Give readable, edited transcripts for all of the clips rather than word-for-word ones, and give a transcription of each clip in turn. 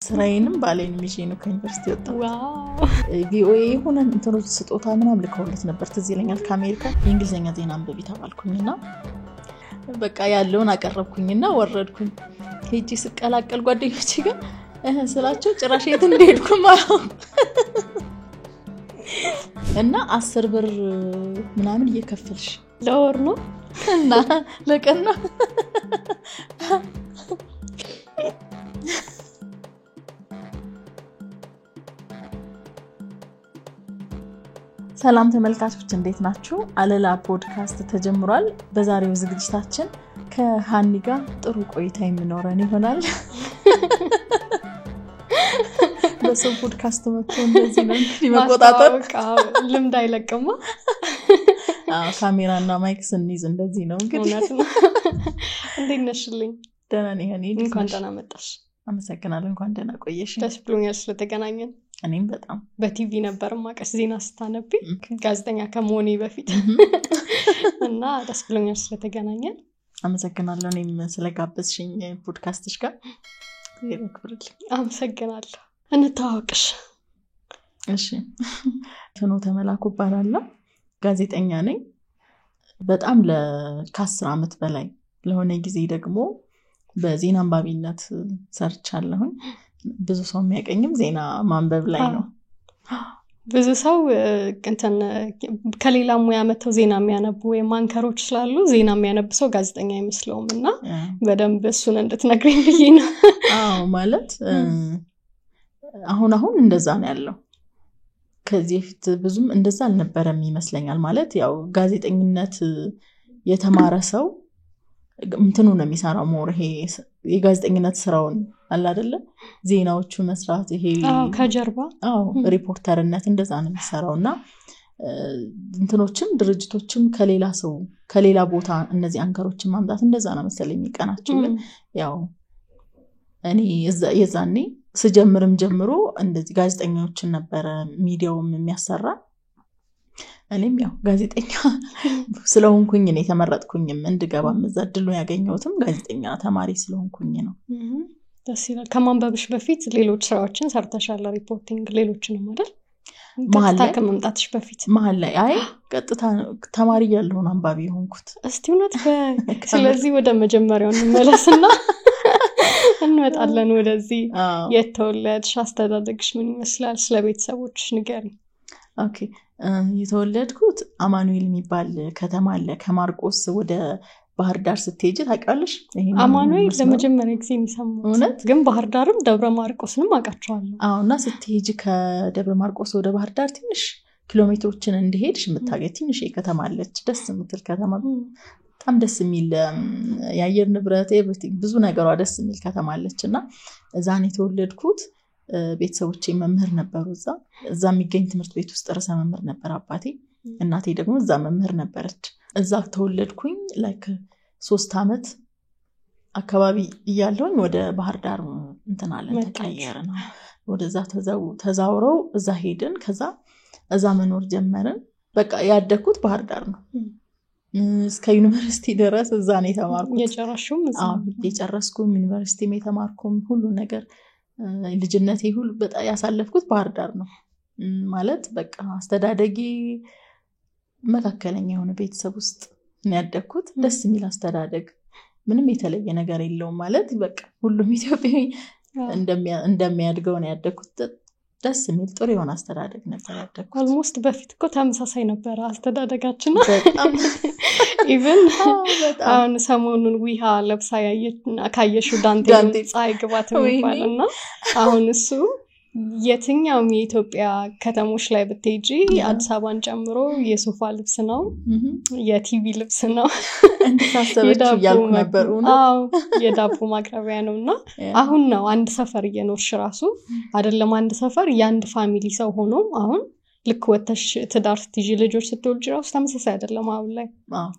ስራዬንም ባሌንም ይዤ ነው ከዩኒቨርሲቲ ወጣሁ ዋው ቪኦኤ ሆነ እንትኖች ስጦታ ምናምን ልከውለት ነበር ትዝ ይለኛል ከአሜሪካ የእንግሊዘኛ ዜና አንብቢ ተባልኩኝና በቃ ያለውን አቀረብኩኝና ወረድኩኝ ሄጂ ስቀላቀል ጓደኞቼ ጋር ስላቸው ጭራሽ የት እንደሄድኩ ማለት እና 10 ብር ምናምን እየከፈልሽ ለወር ነው እና ለቀን ነው ሰላም ተመልካቾች እንዴት ናችሁ አለላ ፖድካስት ተጀምሯል በዛሬው ዝግጅታችን ከሃኒ ጋር ጥሩ ቆይታ የሚኖረን ይሆናል በሰው ፖድካስት መጥቶ እንደዚህ ነው ሊመቆጣጠር ልምድ አይለቅማ ካሜራና ማይክ ስንይዝ እንደዚህ ነው እንግዲህ እንዴት ነሽልኝ ደህና ነኝ ሃኒ እንኳን ደህና መጣሽ አመሰግናለሁ እንኳን ደህና ቆየሽ ደስ ብሎኛል ስለተገናኘን እኔም በጣም በቲቪ ነበር ማቀስ ዜና ስታነቢ ጋዜጠኛ ከመሆኔ በፊት እና ደስ ብሎኛል ስለተገናኘን አመሰግናለሁ እኔም ስለጋበዝሽኝ ፖድካስትሽ ጋር ይረክብልኝ አመሰግናለሁ እንታወቅሽ እሺ ፍኖተ መላኩ እባላለሁ ጋዜጠኛ ነኝ በጣም ከ10 አመት በላይ ለሆነ ጊዜ ደግሞ በዜና አንባቢነት ሰርቻለሁ ብዙ ሰው የሚያቀኝም ዜና ማንበብ ላይ ነው ብዙ ሰው እንትን ከሌላ ሙያ መተው ዜና የሚያነቡ ወይ ማንከሮች ስላሉ ዜና የሚያነብ ሰው ጋዜጠኛ አይመስለውምና በደንብ እሱን እንድትነግሪኝ ብዬ ነው አዎ ማለት አሁን እንደዛ ነው ያለው ከዚህ ፊት ብዙም እንደዛ አልነበረም ይመስለኛል ማለት ያው ጋዜጠኝነት የተማረ ሰው እንትኑ ነው የሚሰራው ሞር ይሄ የጋዜጠኝነት ስራውን አለ አይደለ ዜናዎቹ መስራት ይሄ ከጀርባ ሪፖርተርነት እንደዛ ነው የሚሰራውና እንትኖችም ድርጅቶችም ከሌላ ቦታ እነዚህ አንከሮችን ማምጣት እንደዛ ነው መሰለኝ የሚቀናቸው ግን ያው እኔ የዛኔ ስጀምርም ጀምሮ እንደዚህ ጋዜጠኞችን ነበር ሚዲያውም የሚያሰራ እኔም ያው ጋዜጠኛ ስለሆንኩኝ ነው የተመረጥኩኝም እንድገባም ዘድሉ ያገኘሁትም ጋዜጠኛ ተማሪ ስለሆንኩኝ ነው ደስ ይላል ከማንበብሽ በፊት ሌሎች ስራዎችን ሰርተሻል ሪፖርቲንግ ሌሎችንም አይደል ቀጥታ ከመምጣትሽ በፊት መሀል ላይ አይ ቀጥታ ተማሪ ያለውን አንባቢ ሆንኩት እስቲ እውነት ስለዚህ ወደ መጀመሪያው እንመለስና እንመጣለን ወደዚህ የተወለድሽ አስተዳደግሽ ምን ይመስላል ስለቤተሰቦችሽ ንገሪ ኦኬ የተወለድኩት አማኑኤል የሚባል ከተማ አለ ከማርቆስ ወደ ባህር ዳር ስትሄጂ ታውቂያለሽ አማኑኤል ለመጀመሪያ ጊዜ ነው ግን ባህር ዳርም ደብረ ማርቆስንም አውቃቸዋለሁ አውና ስትሄጂ ከደብረ ማርቆስ ወደ ባህር ዳር ትንሽ ኪሎሜትሮችን እንደሄድሽ የምታገኝ ትንሽ ከተማ አለች ደስ የምትል ከተማ በጣም ደስ የሚል የአየር ንብረት ኤቭሪቲንግ ብዙ ነገሯ ደስ የሚል ከተማ አለችና እዛን የተወለድኩት ቤተሰቦቼ መምህር ነበሩ እዛ የሚገኝ ትምህርት ቤት ውስጥ ርዕሰ መምህር ነበር አባቴ እናቴ ደግሞ እዛ መምህር ነበረች እዛ ተወለድኩኝ ላይክ 3 አመት አካባቢ እያለሁኝ ወደ ባህር ዳር እንተናለን ተቀየረና ወደዛ ተዛውረው እዛ ሄድን ከዛ እዛ መኖር ጀመርን በቃ ያደኩት ባህር ዳር ነው እስከ ዩኒቨርሲቲ ድረስ እዛ ነው የተማርኩት የጨረሽውም እዛ የጨረስኩም ዩኒቨርሲቲም የተማርኩም ሁሉ ነገር ልጅነቴ ሁሉ በጣም ያሳለፍኩት ባህር ዳር ነው ማለት በቃ አስተዳደጊ መካከለኛ የሆነ ቤተሰብ ውስጥ ነው ያደኩት ደስ የሚል አስተዳደግ ምንም የተለየ ነገር የለውም ማለት በቃ ሁሉም ኢትዮጵያዊ እንደሚያድገው ነው ያደኩት ደስ የሚል ጥሩ የሆነ አስተዳደግ ነበር ያደኩት almost በፊት እኮ ተመሳሳይ ነበር አስተዳደጋችን በጣም even አሁን ሰሞኑን ዊሃ ለብሳ ያየና ካየሽው ዳንቴል ፀሐይ ግባት የሚባልና አሁን እሱ የትኛውም የኢትዮጵያ ከተሞች ላይ ብትሄጂ አዲስ አበባን ጨምሮ የሶፋ ልብስ ነው የቲቪ ልብስ ነው እንታሰበች ያልኩ ነበርውና የዳቦ ማቅረቢያ ነውና አሁን ነው አንድ ሰፈር እየኖርሽ ራሱ አይደለም አንድ ሰፈር የአንድ ፋሚሊ ሰው ሆኖ አሁን ልክ ወተሽ ትዳር ስትይጂ ልጆች ስትወልጂ ራሱ ተመሳሳይ አይደለም አሁን ላይ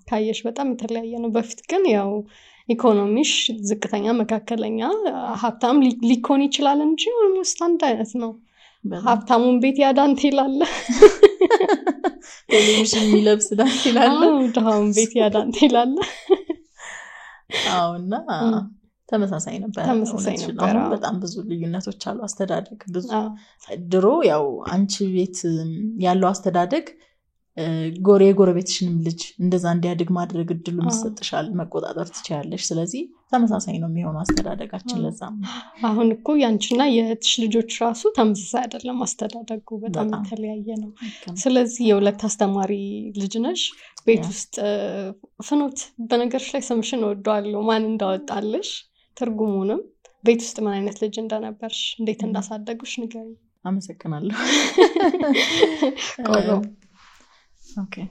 ካየሽ በጣም የተለያየ ነው በፊት ግን ያው ኢኮኖሚሽ ዝቅተኛ መካከለኛ ሀብታም ሊኮን ይችላል እንጂ almost አንድ አይነት ነው ሀብታሙን ቤት ያዳንቴል አለ ቴሌቪዥን የሚለብስ ዳንቴል አለ ደሃውን ቤት ያዳንቴል አለ አውና ተመሳሳይ ነበር። አሁን በጣም ብዙ ልዩነቶች አሉ አስተዳደግ ብዙ ድሮ ያው አንቺ ቤት ያለው አስተዳደግ የጎረቤትሽንም ልጅ እንደዛ እንዲያድግ ማድረግ እድሉ ይሰጥሻል መቆጣጠር ትችያለሽ ስለዚህ ተመሳሳይ ነው የሚሆነው አስተዳደጋችን ለዛም አሁን እኮ ያንቺና የእህትሽ ልጆች ራሱ ተመሳሳይ አይደለም አስተዳደጉ በጣም የተለያየ ነው ስለዚህ የሁለት አስተማሪ ልጅ ነሽ ቤት ውስጥ ፍኖት በነገርሽ ላይ ስምሽን ወደዋለሁ ማን እንዳወጣልሽ ትርጉሙንም ቤት ውስጥ ምን አይነት ልጅ እንደነበርሽ እንዴት እንዳሳደጉሽ ንገሪኝ አመሰግናለሁ ቆሎ Okay.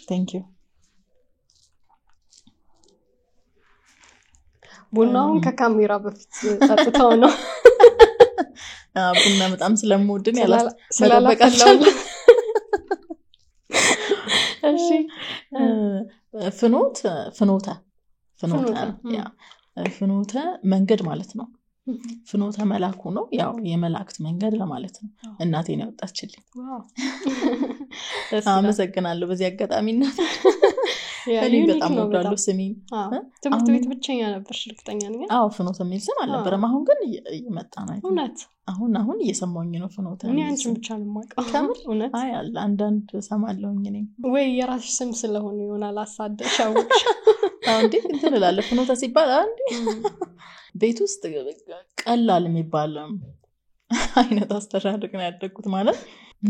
Thank you. ቡናውን ከካሜራ በፊት ጠጥተው ነው ቡና በጣም ስለምወድን ያላስመረበቃቸው እሺ ፍኖተ መንገድ ማለት ነው ፍኖተ መላኩ ነው ያው የመላእክት መንገድ ለማለት ነው እናቴን ያወጣችልኝ ዋው አመሰግናለሁ በዚህ አጋጣሚና እኔ በጣም ወዳለሁ ስሚን ትምህርት ቤት ብቻኛ ነበርሽ እርግጠኛ ነኝ አዎ ፍኖተ የሚል ስም አልነበረም አሁን ግን እየመጣ ነው እውነት አሁን እየሰማሁኝ ነው ፍኖተ እኔ አንቺን ብቻ ነው የማውቀው ከምር እውነት አይ አለ አንዳንድ ሰማለሁኝ እኔ ወይ የራስሽ ስም ስለሆነ ይሆናል አሳደሻውሽ አሁን እንዴ እንትን እላለሁ ፍኖተ ሲባል አንዴ ቤት ውስጥ ቀላል የሚባል አይነት አስተዳደግ ነው ያደግኩት ማለት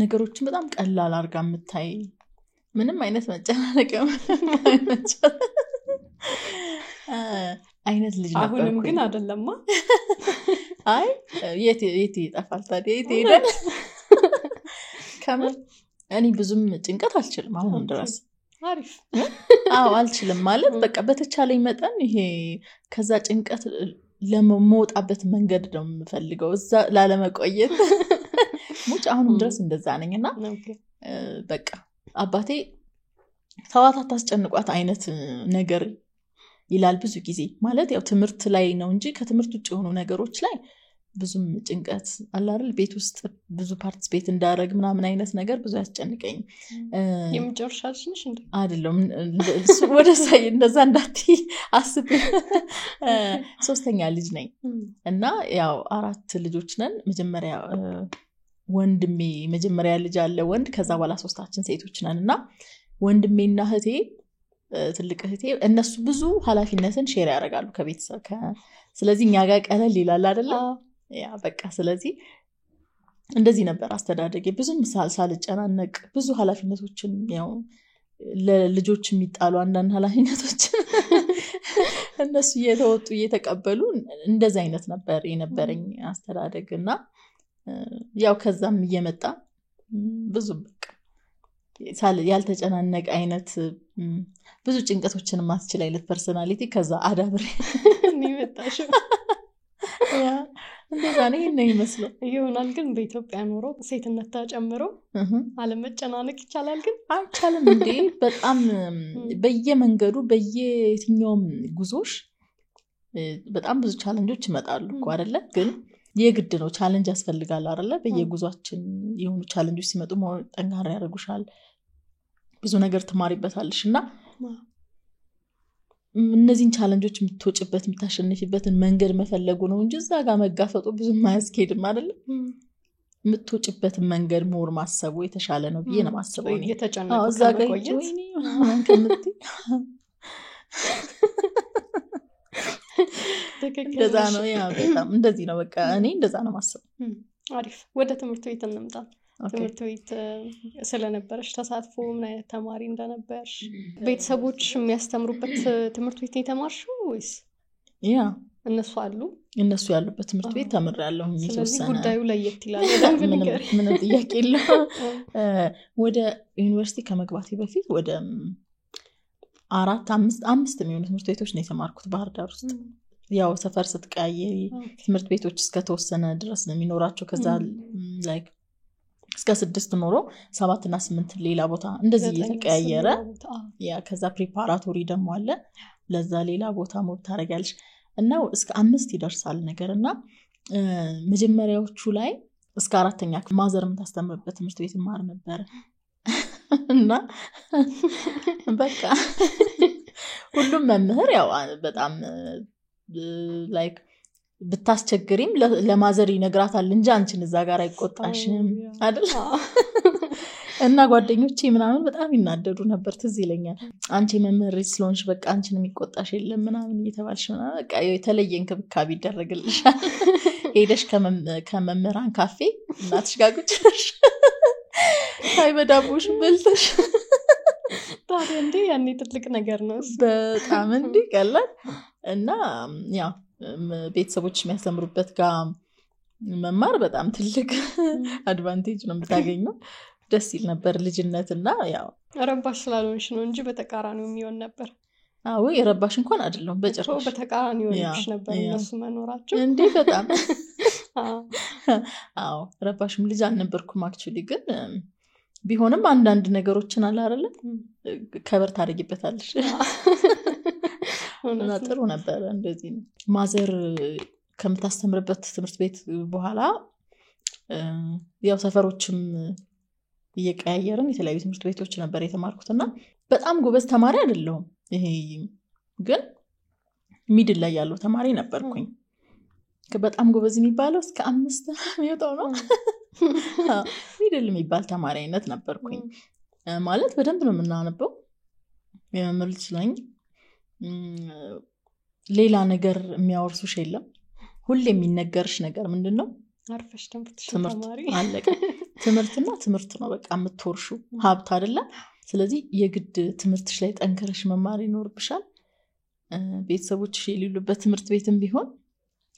ነገሮችን በጣም ቀላል አርጋ የምታይ ምንም አይነት መጨናነቅ አይነት ልጅ ነበር አሁንም ግን አይደለማ አይ የት ይጠፋል ታዲያ የት ሄደ ከመል እኔ ብዙም ጭንቀት አልችልም አሁንም ድረስ አሪፍ አልችልም ማለት በቃ በተቻለኝ መጠን ይሄ ከዛ ጭንቀት ለመውጣበት መንገድ ነው የምፈልገው እዛ ላለመቆየት ሙጭ አሁንም ድረስ እንደዛ ነኝና በቃ አባቴ ተዋታ ታስጨንቋት አይነት ነገር ይላል ብዙ ጊዜ ማለት ያው ትምህርት ላይ ነው እንጂ ከትምህርት ውጭ የሆኑ ነገሮች ላይ ብዙም ጭንቀት አላርል ቤት ውስጥ ብዙ ፓርቲሲፔት እንዳረግ ምናምን አይነት ነገር ብዙ ያስጨንቀኝ የምጨርሻልሽ ነሽ እንዴ አይደለም ወደ ሳይ እንደዛ እንዳትይ አስብ ሶስተኛ ልጅ ነኝ እና ያው 4 ልጆች ነን መጀመሪያ ወንድሜ መጀመሪያ ልጅ አለ ወንድ ከዛ በኋላ ሶስታችን ሴቶች ነንና ወንድሜና እህቴ ትልቅ እህቴ እነሱ ብዙ ኃላፊነትን ሼር ያደርጋሉ ከቤተሰብ ስለዚህ እኛ ጋር ቀለል ይላል አይደለ ያ በቃ ስለዚህ እንደዚህ ነበር አስተዳደጌ ብዙም ሳልጨናነቅ ብዙ ኃላፊነቶችን ያው ለልጆች የሚጣሉ አንዳንድ ኃላፊነቶችን እነሱ እየተወጡ እየተቀበሉ እንደዛ አይነት ነበር የነበረኝ አስተዳደግና ያው ከዛም እየመጣ ብዙ በቃ ያልተጨናነቀ አይነት ብዙ ጭንቀቶችን ማስችል አይነት ፐርሰናሊቲ ከዛ አዳብሬ መጣሽ ያ እንደዛ ነው ይመስለው ይሆናል ግን በኢትዮጵያ ኑሮ ሴትነት ተጨምሮ አለመጨናነቅ ይቻላል ግን አይቻልም እንዴ በጣም በየመንገዱ በየትኛውም ጉዞሽ በጣም ብዙ ቻሌንጆች ይመጣሉ እኮ አይደለ ግን የግድ ነው ቻሌንጅ ያስፈልጋል አይደለ በየጉዟችን የሆኑ ቻሌንጆች ሲመጡ ጠንካራ ያደርጉሻል ብዙ ነገር ትማሪበታለሽና እነዚህን ቻሌንጆች የምትወጭበት የምታሸንፊበትን መንገድ መፈለጉ ነው እንጂ እዛ ጋር መጋፈጡ ብዙ ማያስኬድም አይደለ የምትወጭበትን መንገድ ሞር ማሰቡ የተሻለ ነው ብዬ ነው ማሰበው እኔ የተጨነቁ እዛ ጋር ወይኔ ከምትይ እንደዛ ነው ያ በጣም እንደዚህ ነው በቃ እኔ እንደዛ ነው ማሰበው አሪፍ ወደ ትምህርት ቤት እንምጣ ትምህርት ቤት ስለነበረሽ ተሳትፎ ምን አይነት ተማሪ እንደነበርሽ ቤተሰቦች የሚያስተምሩበት ትምህርት ቤት የተማርሽው ወይስ ያ እነሱ ያሉበት ትምህርት ቤት ተምሬያለሁ ስለዚህ ጉዳዩ ለየት ይላል ምንም ጥያቄ የለም ወደ ዩኒቨርሲቲ ከመግባቴ በፊት ወደ 4-5 የሚሆኑ ትምህርት ቤቶች ነው የተማርኩት ባህር ዳር ውስጥ ያው ሰፈር ስትቀያየሪ ትምህርት ቤቶች እስከ ተወሰነ ድረስ ነው የሚኖራቸው ከዛ ላይክ እስከ 6 ኖሮ 7 እና 8 ሌላ ቦታ እንደዚህ እየተቀያየረ ያ ከዛ ፕሪፓራቶሪ ደግሞ አለ ለዛ ሌላ ቦታ ሞት ታረጋለሽ እና እስከ 5 ይደርሳል ነገርና መጀመሪያዎቹ ላይ እስከ 4ኛ ማዘርም ታስተምርበት ትምህርት ቤት ማር ነበር እና በቃ ሁሉም መምህር ያው በጣም ላይክ ብታስቸግሪም ለማዘር ይነግራታል እንጂ አንቺን እዛ ጋር አይቆጣሽም አይደል? እና ጓደኞቼ ምናምን በጣም ይናደዱ ነበር ትዝ ይለኛል። አንቺ መምህር ስለሆንሽ በቃ አንቺን የሚቆጣሽ የለም ምናምን እየተባልሽ ምናምን በቃ የተለየ እንክብካቤ ይደረግልሻል። ሄደሽ ከመምህራን ካፌ እናትሽ ጋር ቁጭ ብለሽ ሻይ በዳቦሽ በልተሽ ታዲያ እንዴ ያኔ ትልቅ ነገር ነው በጣም እንዴ ቀላል። እና ያው ቤተሰቦች የሚያስተምሩበት ጋር መማር በጣም ትልቅ አድቫንቴጅ ነው የምታገኘው። ደስ ይል ነበር ልጅነትና ያው ረባሽ ስላልሆንሽ ነው እንጂ በተቃራኒው የሚሆን ነበር። አዎ የረባሽ እንኳን አይደለም በጭራሽ በተቃራኒው ሆነሽ ነበር እነሱ መኖራቸው እንዴ በጣም አዎ ረባሽም ልጅ አልነበርኩም አክቹሊ። ግን ቢሆንም አንዳንድ ነገሮችን አለ አይደል ከበር ታደርጊበታለሽ እና ጥሩ ነበር እንደዚህ። ማዘር ከምታስተምርበት ትምህርት ቤት በኋላ ያው ሰፈሮችም እየቀያየርን የተለያዩ ትምህርት ቤቶች ነበር የተማርኩትና በጣም ጎበዝ ተማሪ አይደለሁም። ይሄ ግን ሚድል ላይ ያለው ተማሪ ነበርኩኝ። በጣም ጎበዝ የሚባለው እስከ 5 የሚወጣው ነው። ሚድል የሚባል ተማሪ አይነት ነበርኩኝ። ማለት በደንብ ነው የምናነበው የመምህር ልጅ ነኝ። ሌላ ነገር የሚያወርሱሽ የለም። ሁሌ የሚነገርሽ ነገር ምንድነው? አርፈሽ ትምህርት አለቀ። ትምህርትና ትምህርት ነው በቃ የምትወርሹ ሀብት አይደለ? ስለዚህ የግድ ትምህርትሽ ላይ ጠንከረሽ መማር ይኖርብሻል። ቤተሰቦችሽ የሌሉበት ትምህርት ቤትም ቢሆን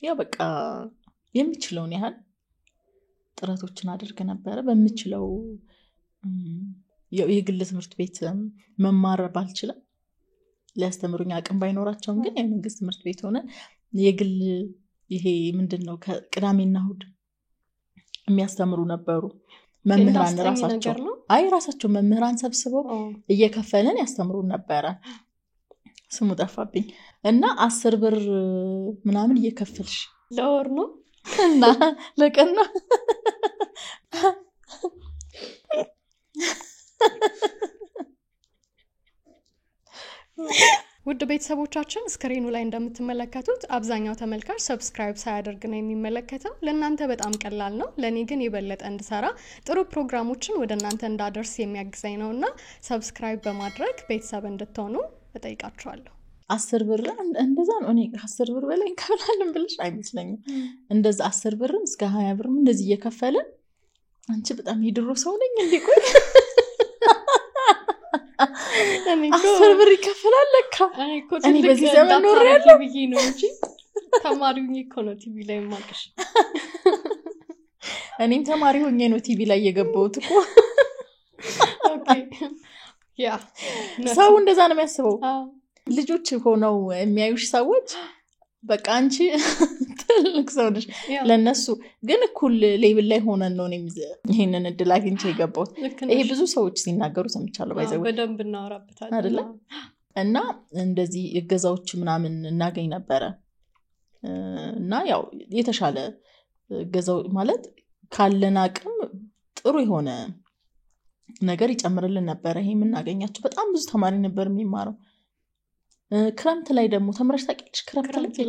ያው በቃ የሚችለውን ያህል ጥረቶችን አድርገ ነበር። በሚችለው የግል ትምህርት ቤት መማር ባልችልም ሊያስተምሩኝ አቅም ባይኖራቸውም ግን የመንግስት ትምህርት ቤት ሆነ የግል ይሄ ምንድነው ከቅዳሜና እሁድ የሚያስተምሩ ነበሩ መምህራን ራሳቸው። አይ ራሳቸው መምህራን ሰብስበው እየከፈለን ያስተምሩ ነበር። ስሙ ጠፋብኝ። እና 10 ብር ምናምን እየከፈልሽ ለወር ነው እና ለቀን ነው። ውድ ቤተሰቦቻችን ስክሪኑ ላይ እንደምትመለከቱት አብዛኛው ተመልካች ሰብስክራይብ ሳያደርግ ነው የሚመለከተው። ለእናንተ በጣም ቀላል ነው፣ ለኔ ግን የበለጠ እንድሰራ ጥሩ ፕሮግራሞችን ወደ እናንተ እንዳደርስ የሚያግዘኝ ነውና ሰብስክራይብ በማድረግ ቤተሰብ እንድትሆኑ እጠይቃችኋለሁ። 10 ብር እንደዛ ነው። እኔ 10 ብር በላይ እንከፍላለን ብለሽ አይመስለኝም። እንደዛ 10 ብርም እስከ 20 ብርም እንደዚህ እየከፈለን አንቺ በጣም ይድሮ ሰው ነኝ እንዴ? ቆይ 10 ብር ይከፈላል ለካ። እኔ በዚህ ዘመን ኖር ያለው ብዬ ነው እንጂ ተማሪውኝ እኮ ነው ቲቪ ላይ ማቀሽ። እኔም ተማሪ ሆኜ ነው ቲቪ ላይ የገባሁት እኮ። ኦኬ ያ ሰው እንደዛ ነው የሚያስበው። ልጆች ሆነው የሚያዩሽ ሰዎች በቃ አንቺ ትልቅ ሰው ነሽ ለነሱ። ግን እኩል ሌብል ላይ ሆነን ነው ይሄንን እድል አግኝቼ የገባሁት። ይሄ ብዙ ሰዎች ሲናገሩ ሰምቻለሁ። ባይዘው በደንብ እናወራበታለን አይደለ? እና እንደዚህ እገዛዎች ምናምን እናገኝ ነበረ። እና ያው የተሻለ እገዛው ማለት ካለን አቅም ጥሩ የሆነ ነገር ይጨምርልን ነበር። ይሄ የምናገኛቸው በጣም ብዙ ተማሪ ነበር የሚማረው። ክረምት ላይ ደግሞ ተምረሽ ታውቂያለሽ?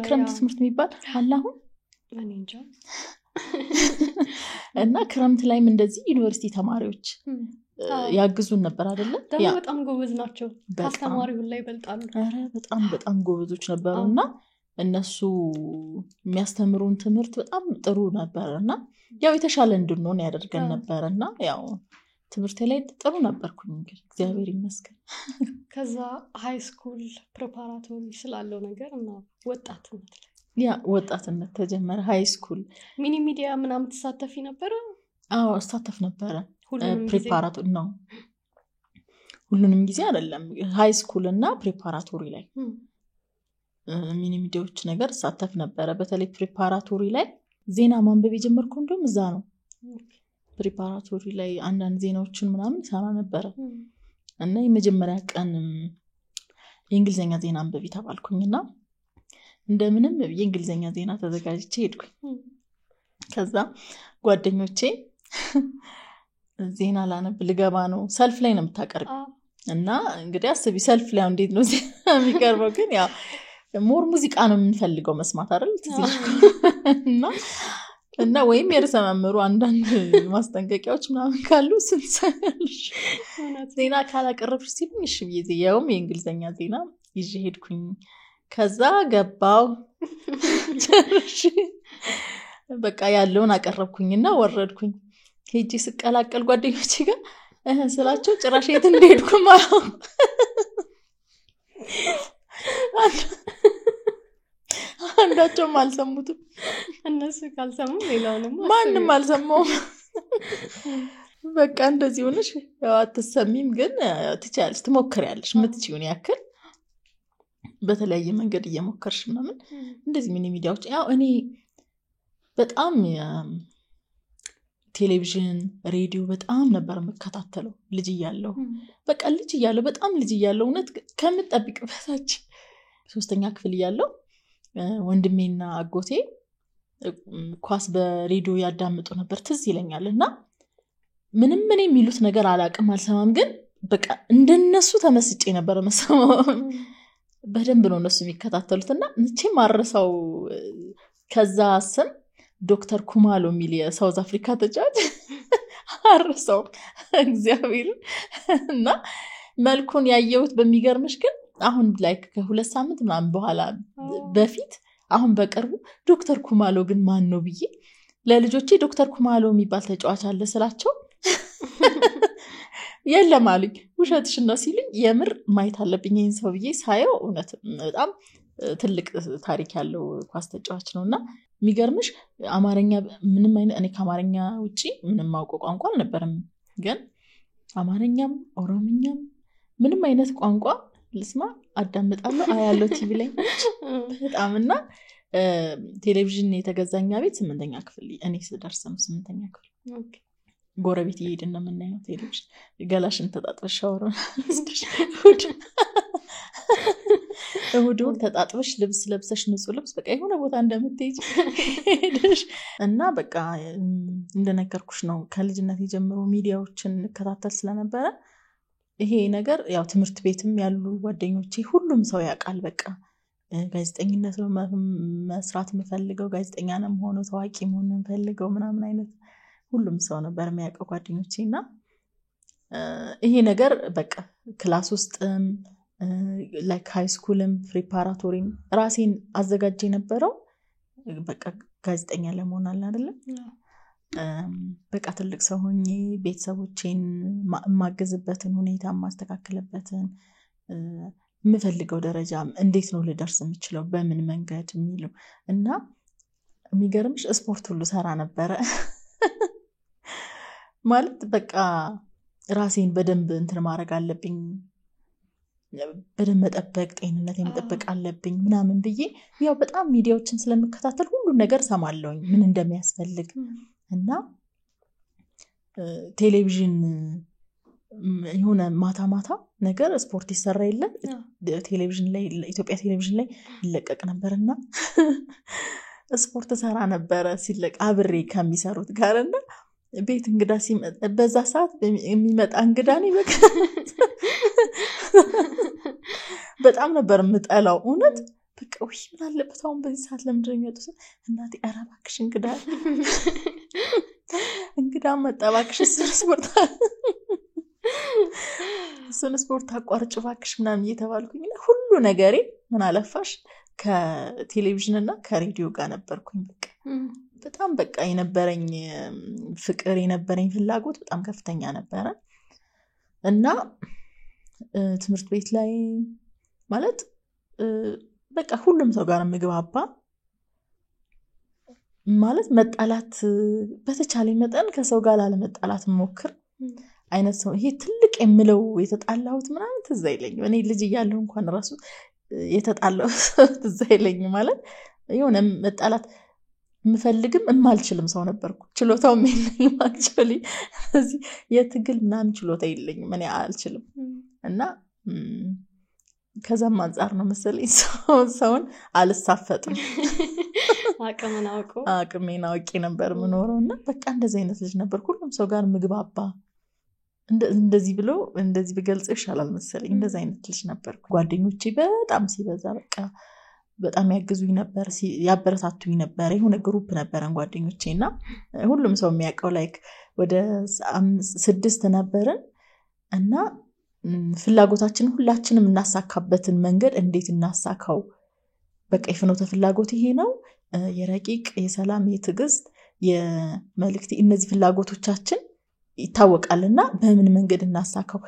ክረምት ትምህርት የሚባል አለ አሁን እኔ እንጃ። እና ክረምት ላይም እንደዚህ ዩኒቨርሲቲ ተማሪዎች ያግዙን ነበር አይደለ? ደግሞ በጣም ጎበዝ ናቸው። አስተማሪው ላይ ይበልጣሉ። አረ በጣም በጣም ጎበዞች ነበሩና እነሱ የሚያስተምሩን ትምህርት በጣም ጥሩ ነበርና ያው የተሻለ እንድንሆን ያደርገን ነበርና ያው ትምህርት ላይ ጥሩ ነበርኩኝ እንግዲህ እግዚአብሔር ይመስገን። ከዛ ሃይ ስኩል ፕሪፓራቶሪ ስላለው ነገር እና ወጣትነት ያ ወጣትነት ተጀመረ። ሃይ ስኩል ሚኒ ሚዲያ ምናምን ተሳተፊ ነበር? አዎ ተሳተፍ ነበር። ፕሪፓራቶሪ ነው ሁሉንም ጊዜ አይደለም። ሃይ ስኩል እና ፕሪፓራቶሪ ላይ ሚኒ ሚዲያዎች ነገር ተሳተፍ ነበር። በተለይ ፕሪፓራቶሪ ላይ ዜና ማንበብ የጀመርኩ እንደውም እዛ ነው። ፕሪፓራቶሪ ላይ አንዳንድ ዜናዎችን ምናምን ሰራ ነበር እና የመጀመሪያ ቀን የእንግሊዘኛ ዜና አንብቢ ተባልኩኝና እንደምንም የእንግሊዘኛ ዜና ተዘጋጅቼ ሄድኩኝ። ከዛ ጓደኞቼ ዜና ላነብ ልገባ ነው፣ ሰልፍ ላይ ነው የምታቀርብ እና እንግዲህ አስቢ ሰልፍ ላይ እንዴት ነው ዜና የሚቀርበው? ግን ያው ሞር ሙዚቃ ነው የምንፈልገው መስማት አይደል ትዝልሽ እና ወይም የርዕሰ መምህሩ አንዳንድ ማስጠንቀቂያዎች ምናምን ካሉ ስንሰማልሽ ዜና ካላቀረብሽ ሲሉኝ እሺ ብዬ ያውም የእንግሊዘኛ ዜና ይዤ ሄድኩኝ ከዛ ገባው በቃ ያለውን አቀረብኩኝና ወረድኩኝ ሄጂ ስቀላቀል ጓደኞቼ ጋር ስላቸው ጭራሽ የት እንደሄድኩ ማለት አንዳቸውም አልሰሙትም እነሱ ካልሰሙ ሌላውንም ማንንም አልሰማው በቃ እንደዚህ ሆነሽ ያው አትሰሚም ግን ትቻለሽ ትሞክሪያለሽ ምትጪውን ያክል በተለያየ መንገድ እየሞከርሽ ምናምን እንደዚህ ሚኒ ሚዲያዎች ያው እኔ በጣም ቴሌቪዥን ሬዲዮ በጣም ነበር መከታተለው ልጅ እያለሁ በቃ ልጅ እያለሁ በጣም ልጅ እያለሁ እውነት ከምጠብቅበታች 3ኛ ክፍል እያለሁ ወንድሜና አጎቴ ኳስ በሬዲዮ ያዳምጡ ነበር ትዝ ይለኛልና ምንም ምን የሚሉት ነገር አላቅም አልሰማም ግን በቃ እንደነሱ ተመስጬ ነበር መሰማው በደንብ ነው እነሱ የሚከታተሉትና መቼም አረሳው ከዛ ስም ዶክተር ኩማሎ ሚል የሳውዝ አፍሪካ ተጫዋች አረሳው እግዚአብሔር እና መልኩን ያየሁት በሚገርምሽ ግን አሁን ላይክ ከ2 ሳምንት ምናምን በኋላ በፊት አሁን በቅርቡ ዶክተር ኩማሎ ግን ማን ነው ብዬ ለልጆቼ ዶክተር ኩማሎ የሚባል ተጫዋች አለ ስላቸው የለም አሉኝ ውሸትሽ ነው ሲሉኝ የምር ማየት አለብኝ ይሄን ሰው ብዬ ሳየው እውነት በጣም ትልቅ ታሪክ ያለው ኳስ ተጫዋች ነውና የሚገርምሽ አማርኛ ምንም አይነት እኔ ከአማርኛ ውጪ ምንም ማውቀው ቋንቋ አልነበረም ግን አማርኛም ኦሮምኛም ምንም አይነት ቋንቋ ልስማ አዳምጣለሁ አያለው ቲቪ ላይ በጣምና ቴሌቪዥን የተገዛኛ ቤት 8ኛ ክፍል እኔ ስደርስ ነው 8ኛ ክፍል ጎረቤት ይሄድና ምናየው ቴሌቪዥን ገላሽን ተጣጥበሽ ሻወር እሁድ ተጣጥበሽ ልብስ ለብሰሽ ንጹህ ልብስ በቃ የሆነ ቦታ እንደምትሄጂ ሄደሽ እና በቃ እንደነገርኩሽ ነው ከልጅነት ጀምሮ ሚዲያዎችን እንከታተል ስለነበረ ይሄ ነገር ያው ትምህርት ቤትም ያሉ ጓደኞቼ ሁሉም ሰው ያውቃል በቃ ጋዜጠኝነት ነው መስራት የምፈልገው ጋዜጠኛ ነው ሆኖ ታዋቂ መሆን የምፈልገው ምናምን አይነት ሁሉም ሰው ነበር የሚያውቀው ጓደኞቼና ይሄ ነገር በቃ ክላስ ውስጥም ላይክ ሃይ ስኩልም ፕሪፓራቶሪም ራሴን አዘጋጅ የነበረው በቃ ጋዜጠኛ ለመሆን አይደል በቃ ትልቅ ሰው ሆኜ ቤተሰቦቼን ማገዝበትን ሁኔታ ማስተካከለበትን የምፈልገው ደረጃ እንዴት ነው ልደርስ የምችለው በምን መንገድ የሚሉ እና የሚገርምሽ ስፖርት ሁሉ ሰራ ነበር ማለት በቃ ራሴን በደንብ እንትን ማድረግ አለብኝ በደንብ መጠበቅ ጤንነቴን መጠበቅ አለብኝ ምናምን ብዬ ያው በጣም ሚዲያዎችን ስለምከታተል ሁሉ ነገር ሰማለሁኝ ምን እንደሚያስፈልግ እና ቴሌቪዥን የሆነ ማታ ነገር ስፖርት ይሰራ ይለ ቴሌቪዥን ላይ ኢትዮጵያ ቴሌቪዥን ላይ ይለቀቅ ነበርና ስፖርት ሰራ ነበር ሲለቅ አብሬ ከሚሰሩት ጋርና ቤት እንግዳ ሲመጣ በዛ ሰዓት የሚመጣ እንግዳ ነው በጣም ነበር የምጠላው እውነት በቃ ወይ ምን አለበት አሁን በዚህ ሰዓት ለምንድነው የሚመጡት እናቴ አራባክሽ እንግዳ መጣባክሽ ስፖርት አቋርጭ ባክሽ ምናምን እየተባልኩኝ ሁሉ ነገሬ ምን አለፋሽ ከቴሌቪዥን እና ከሬዲዮ ጋር ነበርኩኝ በጣም በቃ የነበረኝ ፍቅር የነበረኝ ፍላጎት በጣም ከፍተኛ ነበረ እና ትምህርት ቤት ላይ ማለት በቃ ሁሉም ሰው ጋር ምግባባ ማለት መጣላት በተቻለኝ መጠን ከሰው ጋር ላለመጣላት ሞክር አይነት ሰው ይሄ ትልቅ የምለው የተጣላሁት ምናምን ትዝ አይለኝም እኔ ልጅ እያለሁ እንኳን ራሱ የተጣላሁት ትዝ አይለኝም ማለት የሆነ መጣላት ምፈልግም እማልችልም ሰው ነበርኩ ችሎታው የለኝም አክቹሊ እዚህ የትግል ምናምን ችሎታ የለኝም እኔ አልችልም እና ከዛም አንፃር ነው መሰለኝ ሰውን አልሳፈጥም አቅሜን አውቄ ነበር ምኖረውና በቃ እንደዚህ አይነት ልጅ ነበር ሁሉም ሰው ጋር ምግባባ እንደዚህ ብሎ እንደዚህ በገልጽ ይሻላል መሰለኝ እንደዚህ አይነት ልጅ ነበር ጓደኞቼ በጣም ሲበዛ በቃ በጣም ያግዙኝ ነበር ያበረታቱኝ ነበር የሆነ ግሩፕ ነበረን ጓደኞቼና ሁሉም ሰው የሚያውቀው ላይክ ወደ 6 ነበርን እና ፍላጎታችን ሁላችንም እናሳካበትን መንገድ እንዴት እናሳካው በቃ የፍኖተ ፍላጎት ይሄ ነው የረቂቅ የሰላም የትግስት የመልእክት እነዚህ ፍላጎቶቻችን ይታወቃልና በምን መንገድ እናሳካው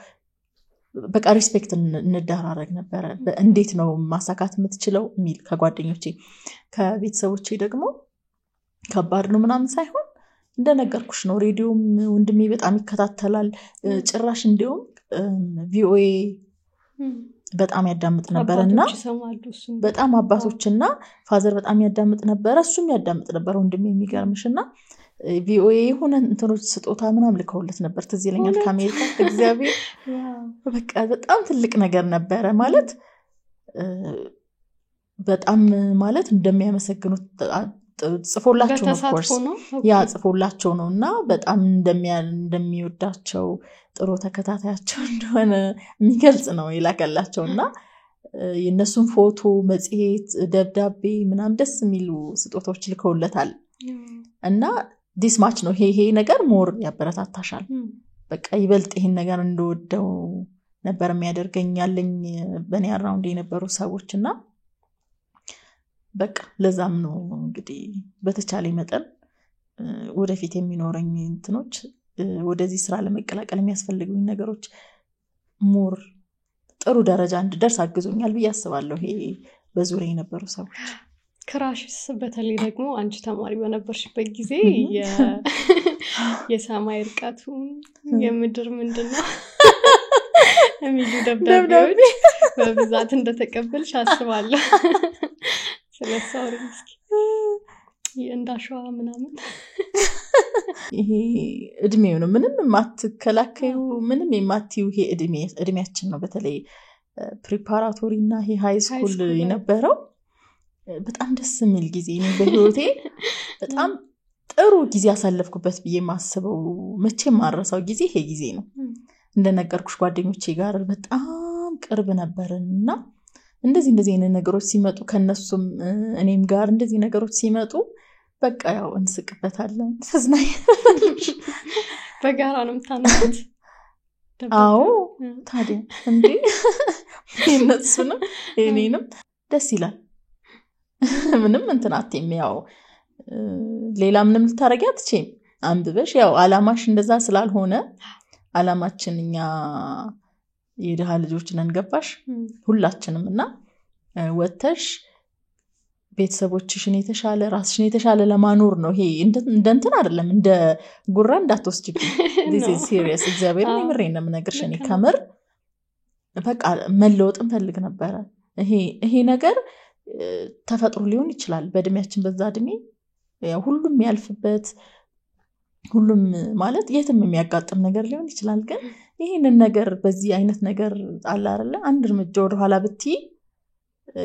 በቃ ሪስፔክት እንደራረግ ነበር እንዴት ነው ማሳካት የምትችለው ሚል ከጓደኞቼ ከቤተሰቦቼ ደግሞ ከባድ ነው ምናምን ሳይሆን እንደነገርኩሽ ነው ሬዲዮም ወንድሜ በጣም ይከታተላል ጭራሽ እንዲያውም ቪኦኤ በጣም ያዳምጥ ነበርና በጣም አባቶችና ፋዘር በጣም ያዳምጥ ነበር እሱም ያዳምጥ ነበር ወንድሜ የሚገርምሽና ቪኦኤ ሆነ እንትኖች ስጦታ ምናምን ልከውለት ነበር ትዝ ይለኛል ከአሜሪካ እግዚአብሔር በቃ በጣም ትልቅ ነገር ነበር ማለት በጣም ማለት እንደሚያመሰግኑት ጽፎላቸው ነው ኮርስ ያ ጽፎላቸው ነውና በጣም እንደሚወዳቸው ጥሩ ተከታታያቸው እንደሆነ የሚገልጽ ነው ይላከላቸውና የነሱን ፎቶ መጽሔት ደብዳቤ ምናምን ደስ የሚሉ ስጦታዎች ልከውለታል እና ዲስ ማች ነው ይሄ ነገር ሞር ያበረታታሻል በቃ ይበልጥ ይሄን ነገር እንደወደው ነበር የሚያደርገኝ ያለኝ በኔ አራውንድ የነበሩ ሰዎችና በቃ ለዛም ነው እንግዲህ በተቻለ መጠን ወደፊት የሚኖረኝ እንትኖች ወደዚህ ስራ ለመቀላቀል የሚያስፈልጉኝ ነገሮች ሞር ጥሩ ደረጃ እንድደርስ አግዞኛል ብዬ አስባለሁ ይሄ በዙሪያ የነበሩ ሰዎች ክራሽስ በተለይ ደግሞ አንቺ ተማሪ በነበርሽበት ጊዜ የሰማይ ርቀቱ የምድር ምንድነው የሚሉ ደብዳቤዎች በብዛት እንደተቀበልሽ አስባለሁ ስለዚህ እስኪ እንዳሻዋ ምናምን ይሄ እድሜው ነው ምንም ማትከላከዩ ምንም የማትዩ ይሄ እድሜያችን ነው በተለይ ፕሪፓራቶሪ እና ይሄ ሃይ ስኩል የነበረው በጣም ደስ የሚል ጊዜ ነው በህይወቴ በጣም ጥሩ ጊዜ ያሳለፍኩበት ብዬ ማስበው መቼም ማረሳው ጊዜ ይሄ ጊዜ ነው እንደነገርኩሽ ጓደኞቼ ጋር በጣም ቅርብ ነበርና እንደዚህ አይነት ነገሮች ሲመጡ ከነሱም እኔም ጋር እንደዚህ ነገሮች ሲመጡ በቃ ያው እንስቅበታለን ተዝናኝ በጋራ ነው የምታነሱት አዎ ታዲያ እንዴ እነሱንም እኔንም ደስ ይላል ምንም እንትን አትይም ያው ሌላ ምንም ልታረጊ አትችይም አንብበሽ ያው አላማሽ እንደዛ ስላልሆነ አላማችን እኛ የድሃ ልጆች ነን ገባሽ ሁላችንም እና ወተሽ ቤተሰቦችሽን የተሻለ ራስሽን የተሻለ ለማኖር ነው ይሄ እንደንትን አይደለም እንደ ጉራ እንዳትወስጂብኝ this is serious እግዚአብሔር ይምረኝ ነው ነገርሽ እኔ ከምር በቃ መለወጥን ፈልግ ነበር ይሄ ነገር ተፈጥሮ ሊሆን ይችላል በእድሜያችን በዛ እድሜ ያው ሁሉም ያልፍበት ሁሉም ማለት የትም የሚያጋጥም ነገር ሊሆን ይችላል ግን ይሄንን ነገር በዚህ አይነት ነገር አለ አይደለ አንድ እርምጃ ወደ ኋላ ብትይ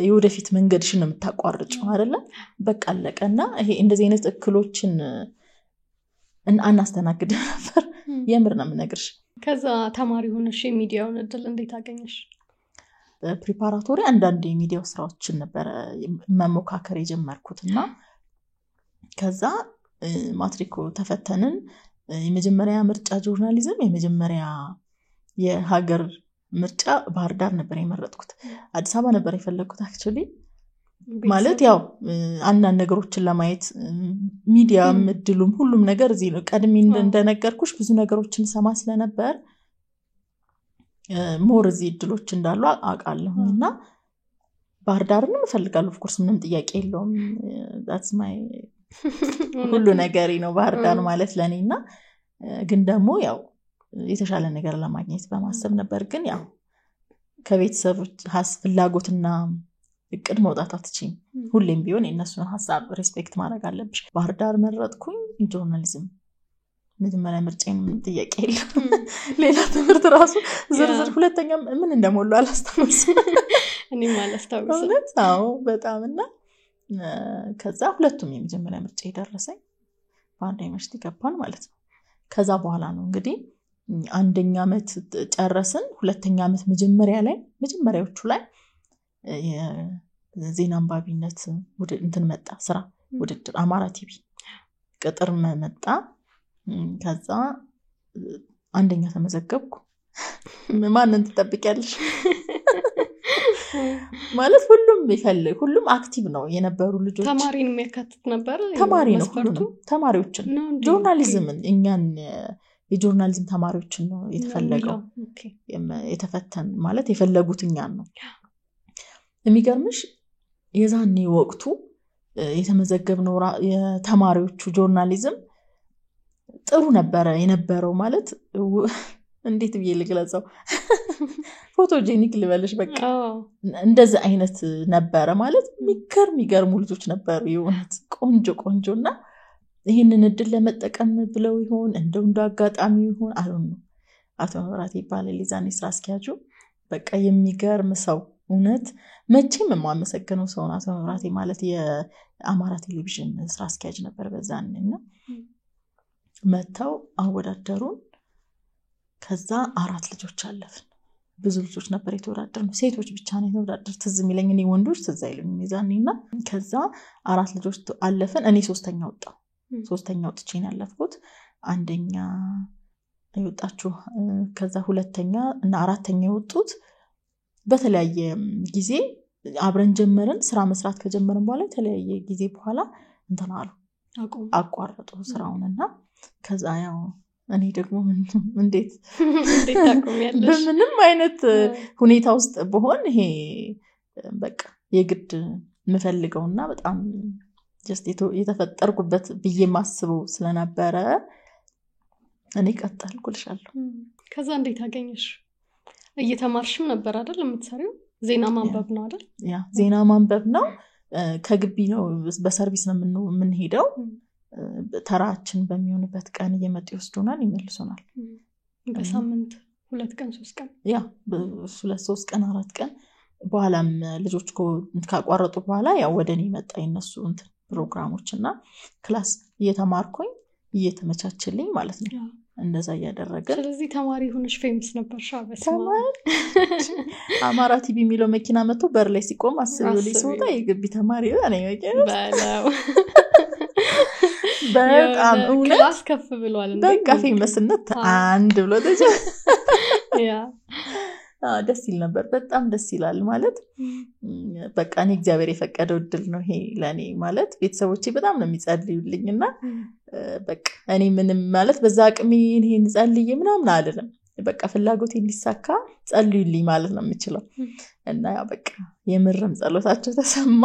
የወደፊት መንገድሽን የምታቋርጭው አይደለ በቃ አለቀና ይሄ እንደዚህ አይነት እክሎችን አናስተናግድ ነበር የምር ነው የምነግርሽ ከዛ ተማሪ ሆነሽ የሚዲያውን እድል እንዴት አገኘሽ ፕሪፓራቶሪ አንዳንድ የሚዲያው ስራዎችን ነበር መሞካከር የጀመርኩትና ከዛ ማትሪኮ ተፈተንን የመጀመሪያ ምርጫ ጆርናሊዝም የመጀመሪያ የሀገር ምርጫ ባህር ዳር ነበር የመረጥኩት አዲስ አበባ ነበር የፈለኩት አክቹሊ ማለት ያው አንዳንድ ነገሮችን ለማየት ሚዲያም እድሉም ሁሉም ነገር እዚህ ነው ቀድሜ እንደነገርኩሽ ብዙ ነገሮችን ሰማ ስለነበር ሞር እዚህ እድሎች እንዳሉ አውቃለሁና ባህር ዳርን እፈልጋለሁ ኦፍ ኮርስ ምንም ጥያቄ የለውም that's my ሁሉ ነገሪ ነው ባህር ዳር ማለት ለኔና ግን ደግሞ ያው የተሻለ ነገር ለማግኘት በማሰብ ነበር ግን ያው ከቤተሰቦች ፍላጎትና እቅድ መውጣት አትችይም ሁሌም ቢሆን የነሱን ሐሳብ ሪስፔክት ማድረግ አለብሽ ባህር ዳር መረጥኩኝ ጆርናሊዝም መጀመሪያ ምርጫዬን ጥያቄ የለም ሌላ ትምህርት ራሱ ዝርዝር ሁለተኛ ምን እንደሞሉ አላስታውስም እኔ ማላስታውስም አዎ በጣምና ከዛ ሁለቱም የመጀመሪያ ምርጫ ይደረሰኝ በአንድ ዩኒቨርሲቲ ገባን ማለት ነው ከዛ በኋላ ነው እንግዲህ አንደኛ አመት ጨረስን ሁለተኛ አመት መጀመሪያዎቹ ላይ ዜና አንባቢነት እንትን መጣ ስራ ውድድር አማራ ቲቪ ቅጥር መጣ ከዛ አንደኛ ተመዘገብኩ ማንን ትጠብቂያለሽ ማለት ሁሉም አክቲቭ ነው የነበሩ ልጆች ተማሪን የሚያካትት ነበር ተማሪ ነው ሁሉም ተማሪዎችን ጆርናሊዝምን እኛን የጆርናሊዝም ተማሪዎችን ነው የተፈለገው የተፈተን ማለት የፈለጉት እኛን ነው የሚገርምሽ የዛኔ ወቅቱ የተመዘገብነው የተማሪዎቹ ጆርናሊዝም ጥሩ ነበር የነበረው ማለት እንዴት ብዬ ልግለጸው ፎቶጄኒክ ልበልሽ በቃ እንደዛ አይነት ነበር ማለት የሚገርሙ ልጆች ነበሩ የሆነት ቆንጆና ይሄንን እድል ለመጠቀም ብለው ይሆን እንደው አጋጣሚ ይሆን አሁን ነው አቶ መብራቴ ይባላል ሊዛኔ ስራ አስኪያጁ በቃ የሚገርም ሰው እውነት መቼም የማመሰግነው ሰው አቶ መብራቴ ማለት የአማራ ቴሌቪዥን ስራ አስኪያጅ ነበር በዛኔና መተው አወዳደሩን ከዛ 4 ልጆች አለፍን ብዙ ልጆች ነበር የተወዳደርነው ሴቶች ብቻ ነው የተወዳደር ትዝ የሚለኝ እኔ ወንዶች ትዝ አይሉኝ ሚዛኔና ከዛ 4 ልጆች አለፈን እኔ ሶስተኛ ወጥቼ ነው ያለፍኩት አንደኛ አይወጣችሁ ከዛ ሁለተኛ እና አራተኛ የወጡት በተለያየ ጊዜ አብረን ጀመርን ስራ መስራት ከጀመርን በኋላ የተለያየ ጊዜ በኋላ እንተናሉ አቋረጡ ስራውንና ከዛ ያው እኔ ደግሞ እንዴት ታቆሚያለሽ በምንም አይነት ሁኔታ ውስጥ በሆን ይሄ በቃ የግድ ምፈልገውና በጣም just የተፈጠርኩበት ብዬ ማስበው ስለነበረ እኔ ቀጠልኩልሻለሁ ከዛ እንዴት አገኘሽ እየተማርሽም ነበር አይደል የምትሰሪው ዜና ማንበብ ነው አይደል ያ ዜና ማንበብ ነው ከግቢ ነው በሰርቪስ ነው የምንሄደው ተራችን በሚሆንበት ቀን እየመጡ ይወስዱናል ይመልሱናል በሳምንት 2 ቀን 3 ቀን ያ በ3 ቀን 4 ቀን በኋላም ልጆች ካቋረጡ በኋላ ያው ወደኔ መጣ የነሱ ፕሮግራሞችና ክላስ እየተማርኩኝ እየተመቻችልኝ ማለት ነው እንደዛ ያደረገ ስለዚህ ተማሪ ሆነሽ ፌመስ ነበርሽ አበስማ አማራ ቲቪ የሚለው መኪና መጥቶ በር ላይ ሲቆም አስብልኝ ሰውታ የግቢ ተማሪ ነኝ ባላው በጣም ክላስ ከፍ ብሏል እንዴ በቃ ፌመስነት አንድ ብሎ ተጀ ያ ደስ ይል ነበር በጣም ደስ ይላል ማለት በቃ እኔ እግዚአብሔር የፈቀደው እድል ነው ይሄ ለኔ ማለት ቤተሰቦቼ በጣም ነው የሚጸልዩልኝና በቃ እኔ ምንም ማለት በዛ አቅሜ ይሄን ጸልዬ ምናምን አይደለም በቃ ፍላጎቴ እንዲሳካ ጸልዩልኝ ማለት ነው የምችለው እና ያው በቃ የምርም ጸሎታቸው ተሰማ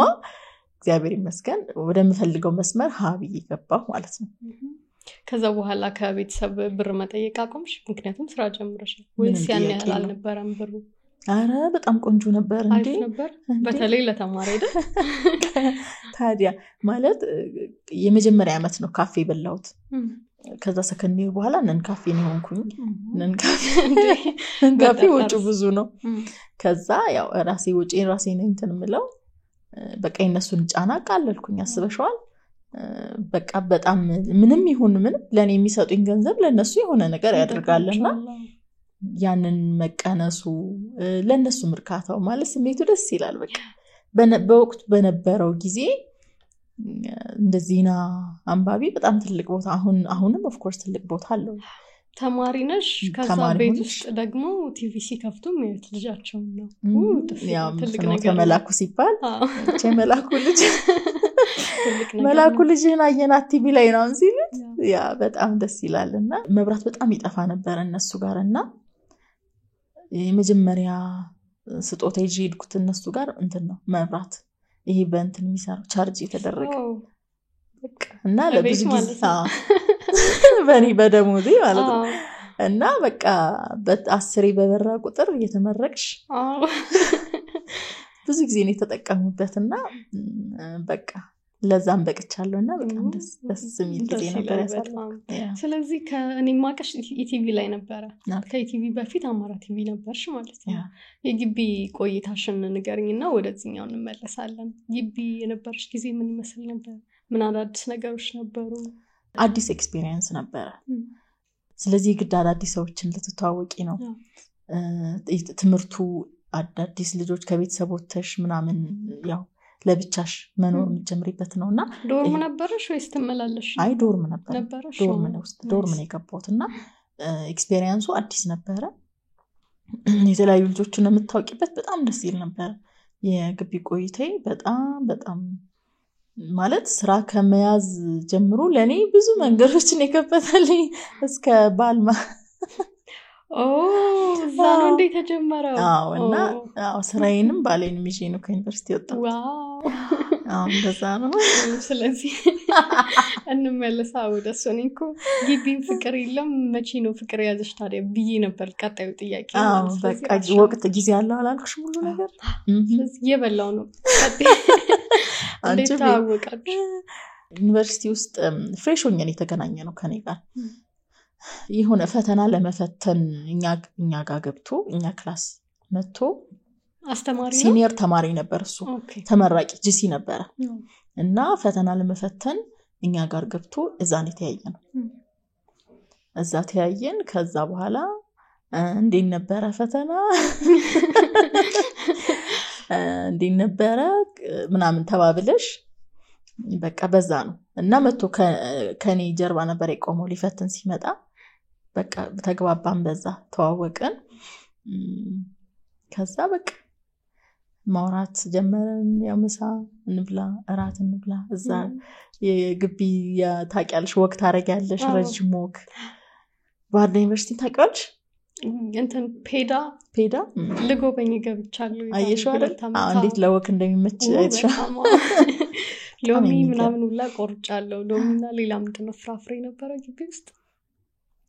እግዚአብሔር ይመስገን ወደምፈልገው መስመር ሀብይ ገባሁ ማለት ነው ከዛ በኋላ ከቤተሰብ ብር መጠየቅ አቆምሽ ምክንያቱም ስራ ጀምረሽ ወይስ ያን ያህል አልነበረም ብሩ አረ በጣም ቆንጆ ነበር እንዴ ነበር በተለይ ለተማሪ አይደል ታዲያ ማለት የመጀመሪያ አመት ነው ካፌ በላውት ከዛ ሰከንዲው በኋላ ነን ካፌ ነው ሆንኩኝ ነን ካፌ ወጪ ብዙ ነው ከዛ ያው ራሴ ነኝ እንትምለው በቃ እነሱን ጫና ቃለልኩኝ አስበሽዋል በቃ በጣም ምንም ይሁን ምን ለኔ የሚሰጡኝ ገንዘብ ለነሱ የሆነ ነገር ያደርጋልና ያንን መቀነሱ ለነሱ ምርካታው ማለት ስሜቱ ደስ ይላል በቃ በወቅቱ በነበረው ጊዜ እንደዚህና አንባቢ በጣም ትልቅ ቦታ አሁንም ኦፍ ኮርስ ትልቅ ቦታ አለው ተማሪ ነሽ ከዛ ቤት ውስጥ ደግሞ ቲቪሲ ከፍቶ ማለት ልጃቸው ነው ያው ትልቅ ነገር መላኩ ሲባል መላኩ ልጅህን አየናት ቲቪ ላይ ነው እንሲል ያ በጣም ደስ ይላልና መብራት በጣም ይጠፋ ነበር እነሱ ጋርና የመጀመሪያ ስጦታ ይዤ ሄድኩት እነሱ ጋር እንትን ነው መብራት ይሄ በእንትን የሚሰራው ቻርጅ የተደረገ በቃ እና ለብዙ ጊዜ በኔ በደሞዜ ማለት ነው እና በቃ በ10 በበራ ቁጥር እየተመረቅሽ ብዙ ጊዜ ነው የተጠቀሙበትና በቃ ለዛም በቅቻለሁና በጣም ደስ የሚል ጊዜ ነበር ያሳለፍኩት ስለዚህ ከእኔ ማቀሽ ኢቲቪ ላይ ነበር ከኢቲቪ በፊት አማራ ቲቪ ነበርሽ ማለት ነው የግቢ ቆይታሽን ንገሪኝና ወደዚህኛው እንመለሳለን ግቢ የነበርሽ ጊዜ ምን ይመስል ነበር ምን አዳዲስ ነገሮች ነበሩ አዲስ ኤክስፒሪየንስ ነበር ስለዚህ ግድ አዳዲስ ሰዎችን ልትተዋወቂ ነው ትምርቱ አዳዲስ ልጆች ከቤተሰቦችሽ ምናምን ያው ለብቻሽ መኖር የምትጀምሪበት ነውና ዶርም ነበርሽ ወይስ ተመላለሽ? አይ ዶርም ነበር ነበርሽ? ዶርም ነው የገባሁትና ኤክስፒሪየንሱ አዲስ ነበረ። የተለያዩ ልጆችን የምታውቂበት በጣም ደስ ይል ነበር የግቢ ቆይታዬ። በጣም ማለት ስራ ከመያዝ ጀምሮ ለኔ ብዙ መንገዶችን የከፈተልኝ እስከ ባልማ እዛ ነው እንዴ ተጀመረው? እና ስራዬንም ባሌንም ይዤ ነው ከዩኒቨርሲቲ ወጣሁት። ዋው እንደዛ ነው። ስለዚህ እንመለሳው ወደሱ። እኔኮ ግቢን ፍቅር የለም መቼ ነው ፍቅር ያዘሽ ታዲያ ብዬ ነበር ቀጣዩ ጥያቄ። በቃ ወቅት ጊዜ አለው አላልኩሽ ሙሉ ነገር ስለዚህ የበላው ነው። እንዴት ታወቃችሁ? ዩኒቨርሲቲ ውስጥ ፍሬሽ ሆኜ የተገናኘ ነው ከኔ ጋር የሆነ ፈተና ለመፈተን እኛ ጋር ገብቶ እኛ ክላስ መጥቶ አስተማሪ ነው ሲኒየር ተማሪ ነበር እሱ ተመራቂ ጂሲ ነበር እና ፈተና ለመፈተን እኛ ጋር ገብቶ እዛን የተያየነው እዛ ተያየን። ከዛ በኋላ እንዴት ነበረ ፈተና እንዴት ነበረ ምናምን ተባብለሽ በቃ በዛ ነው እና መጥቶ ከኔ ጀርባ ነበር የቆመው ሊፈትን ሲመጣ በቃ ተግባባን በዛ ተዋወቅን። ከዛ በቃ ማውራት ጀመረን። ያው ምሳ እንብላ እራት እንብላ እዛ የግቢ ታውቂያለሽ ወቅት አረጋለሽ ረጅም ወቅ ባህር ዳር ዩኒቨርሲቲ ታውቂያለሽ እንትን ፔዳ ልጎበኝ ገብቻለሁ። አየሽው አይደል እንዴት ለወቅ እንደሚመች አይተሻል። ሎሚ ምናምን ሁላ ቆርጫለሁ። ሎሚና ሌላ ምንድን ነው ፍራፍሬ ነበረ ግቢ ውስጥ።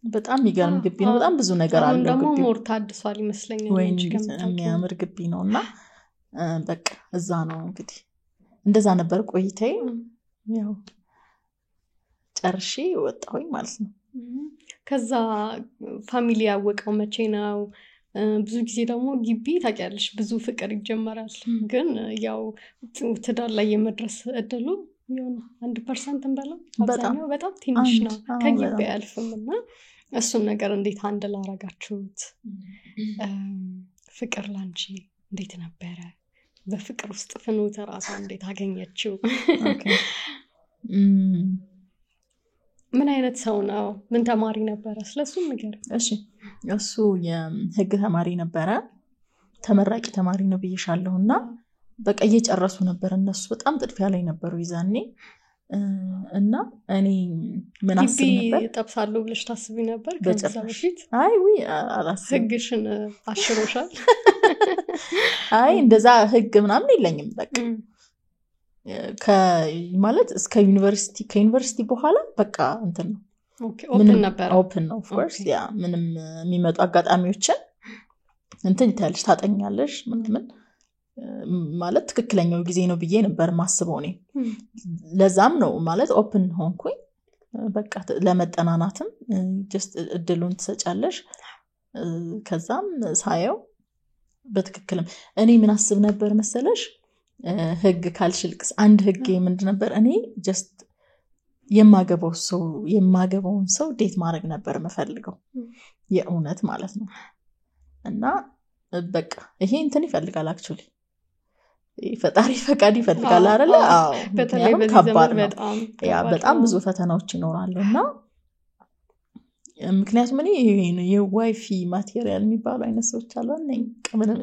በጣም የሚገርም ግቢ ነው። በጣም ብዙ ነገር አለው ግቢ። ደግሞ ሞር ታድሷል ይመስለኛል። ወይ የሚያምር ግቢ ነውና በቃ እዛ ነው እንግዲህ እንደዛ ነበር ቆይታዬ። ያው ጨርሼ ወጣሁኝ ማለት ነው። ከዛ ፋሚሊ ያወቀው መቼ ነው? ብዙ ጊዜ ደግሞ ግቢ ታውቂያለሽ ብዙ ፍቅር ይጀመራል ግን ያው ትዳር ላይ የመድረስ እድሉ የሆነ 1% እንበለው አብዛኛው በጣም ትንሽ ነው ከግቢ አልፍምና እሱን ነገር እንዴት አንደል አረጋችሁት? ፍቅር ላንቺ እንዴት ነበረ? በፍቅር ውስጥ ፍኖተ ራሷ እንዴት አገኘችው? ምን አይነት ሰው ነው? ምን ተማሪ ነበረ? ስለሱ ነገር። እሺ እሱ የህግ ተማሪ ነበረ። ተመራቂ ተማሪ ነው ብዬሻለሁና በቃ እየጨረሱ ነበር እነሱ በጣም ጥድፊያ ላይ ነበሩ ይዛኔ እና እኔ ምን አስብ ነበር ጠብሳለሁ ብለሽ ታስቢ ነበር ከዛ በፊት? አይ ወይ አላስብ። ህግሽን አሽሮሻል? አይ እንደዛ ህግ ምናምን የለኝም በቃ ማለት እስከ ከዩኒቨርሲቲ በኋላ በቃ እንትን ነው ኦፕን ነበር። ኦፕን ነው ኦፍ ኮርስ ያ ምንም የሚመጡ አጋጣሚዎችን እንትን ይታልሽ ታጠኛለሽ ምንም ማለት ትክክለኛው ጊዜ ነው ብዬ ነበር ማስበው ነኝ። ለዛም ነው ማለት ኦፕን ሆንኩኝ በቃ ለመጠናናትም just እድሉን ተሰጫለሽ። ከዛም ሳየው በትክክልም እኔ ምን አስብ ነበር መሰለሽ ህግ ካልሽልክስ አንድ ህግ ምንድን ነበር እኔ just የማገባውን ሰው ዴት ማድረግ ነበር መፈልገው የእውነት ማለት ነው። እና በቃ ይሄ እንትን ይፈልጋል actually ፈጣሪ ፈቃድ ይፈልጋል አይደል? አዎ በተለይ በዚህ ዘመን በጣም ያ በጣም ብዙ ፈተናዎች ይኖራሉና ምክንያቱም እኔ የዋይፊ ማቴሪያል የሚባሉ አይነት ሰዎች አሉ ነኝ ቀምንም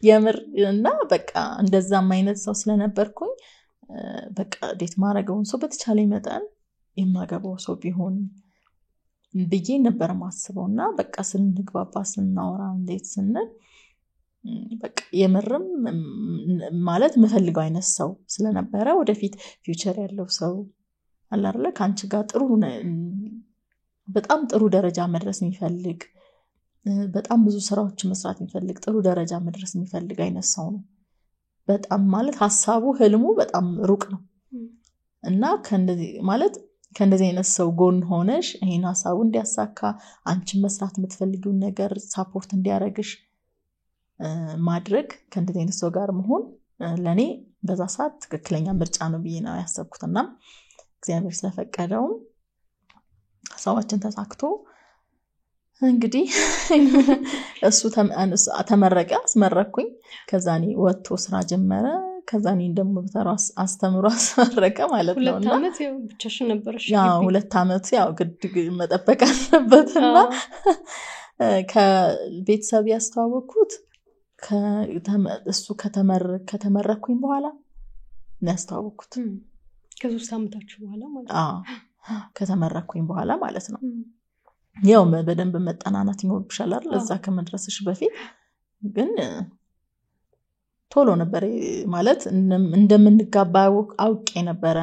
የምር እና በቃ እንደዛም አይነት ሰው ስለነበርኩኝ በቃ ዴት ማረጋውን ሰው በተቻለ መጠን የማገባው ሰው ቢሆን ብዬ ነበር ማስበውና በቃ ስንግባባ ስናወራ እንዴት ስንል በቃ የምርም ማለት መፈልገው አይነት ሰው ስለነበረ ወደፊት ፊውቸር ያለው ሰው አለ አይደል ካንቺ ጋር ጥሩ በጣም ጥሩ ደረጃ መድረስ የሚፈልግ በጣም ብዙ ስራዎች መስራት የሚፈልግ ጥሩ ደረጃ መድረስ የሚፈልግ አይነት ሰው ነው። በጣም ማለት ሐሳቡ ህልሙ በጣም ሩቅ ነው እና ከእንደዚህ አይነት ሰው ጎን ሆነሽ ይሄን ሐሳቡ እንዲያሳካ አንቺ መስራት የምትፈልጊው ነገር ሳፖርት እንዲያረግሽ ማድረግ ከእንደዚህ አይነት ሰው ጋር መሆን ለኔ በዛ ሰዓት ትክክለኛ ምርጫ ነው ብዬ ነው ያሰብኩትና እግዚአብሔር ስለፈቀደው ሐሳባችን ተሳክቶ እንግዲህ እሱ ተመረቀ አስመረኩኝ ከዛ እኔ ወጥቶ ስራ ጀመረ ከዛ እኔ ደግሞ በተራስ አስተምሮ አስመረቀ ማለት ነው 2 አመት ያው ብቻሽን ነበርሽ ያው 2 አመት ያው ግድ መጠበቅ አለበትና ከቤተሰብ ያስተዋወቅኩት እሱ ከተመረኩኝ በኋላ ነው ያስተዋወቅኩት ከ3 አመታችሁ በኋላ ማለት ነው ከተመረኩኝ በኋላ ማለት ነው ያው በደንብ መጠናናት ይኖርብሻል አይደል እዛ ከመድረስሽ በፊት ግን ቶሎ ነበር ማለት እንደምንጋባ አውቄ ነበር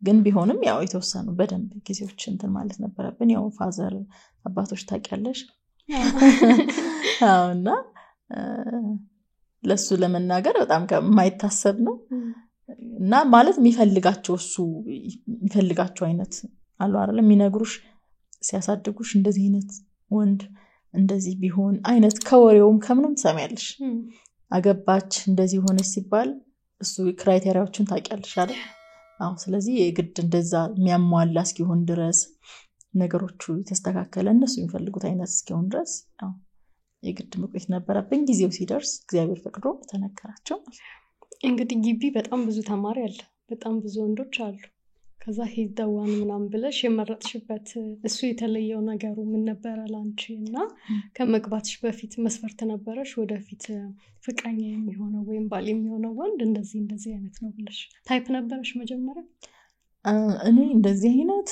ግን ቢሆንም ያው የተወሰኑ በደንብ ጊዜዎች እንትን ማለት ነበረብን ያው ፋዘር አባቶች ታውቂያለሽ አውና ለሱ ለመናገር በጣም ከማይታሰብ ነው እና ማለት የሚፈልጋቸው አይነት አሉ አይደል የሚነግሩሽ ሲያሳድጉሽ እንደዚህ አይነት ወንድ እንደዚህ ቢሆን አይነት ከወሬውም ከምንም ትሰሚያለሽ አገባች እንደዚህ ሆነች ሲባል እሱ ክራይቴሪያዎችን ታውቂያለሽ አይደል አዎ ስለዚህ የግድ እንደዛ የሚያሟላ እስኪሆን ድረስ ነገሮቹ ተስተካከለ እነሱ የሚፈልጉት አይነት እስኪሆን ድረስ አዎ የግድ መቆየት ነበረብኝ ጊዜው ሲደርስ እግዚአብሔር ፈቅዶ ተነገራቸው እንግዲህ ግቢ በጣም ብዙ ተማሪ አለ በጣም ብዙ ወንዶች አሉ ከዛ ሄዳዋን ምናምን ብለሽ የመረጥሽበት እሱ የተለየው ነገሩ ምን ነበር ላንቺና ከመግባትሽ በፊት መስፈርት ነበርሽ ወደፊት ፍቅረኛ የሚሆነው ወይም ባል የሚሆነው ወንድ እንደዚህ አይነት ነው ብለሽ ታይፕ ነበርሽ መጀመሪያ እኔ እንደዚህ አይነት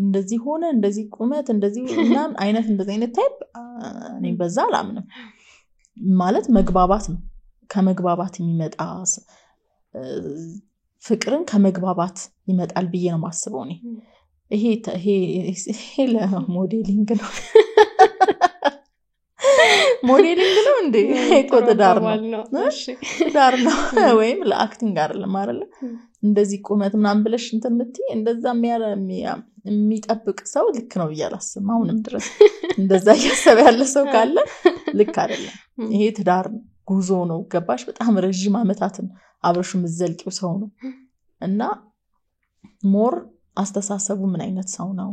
እንደዚህ ሆነ እንደዚህ ቁመት እንደዚህ ምናምን አይነት እንደዚህ አይነት ታይፕ እኔ በዛ አላምንም ማለት መግባባት ነው ከመግባባት የሚመጣ ፍቅርን ከመግባባት ይመጣል ብዬ ነው ማስበው እኔ ይሄ ለሞዴሊንግ ነው ሞዴሊንግ ነው እንዴ ኮተዳር ነው እሺ ዳር ነው ወይም ለአክቲንግ አይደለም አይደል እንደዚህ ቁመት ምናምን ብለሽ እንትን ምትይ እንደዛ የሚጠብቅ ሰው ልክ ነው ይያላስም አሁንም ድረስ እንደዛ ያሰበ ያለ ሰው ካለ ልክ አይደለም ይሄ ትዳር ጉዞ ነው ገባሽ በጣም ረጅም አመታትን አብረሹ ምዘልቂው ሰው ነው እና ሞር አስተሳሰቡ ምን አይነት ሰው ነው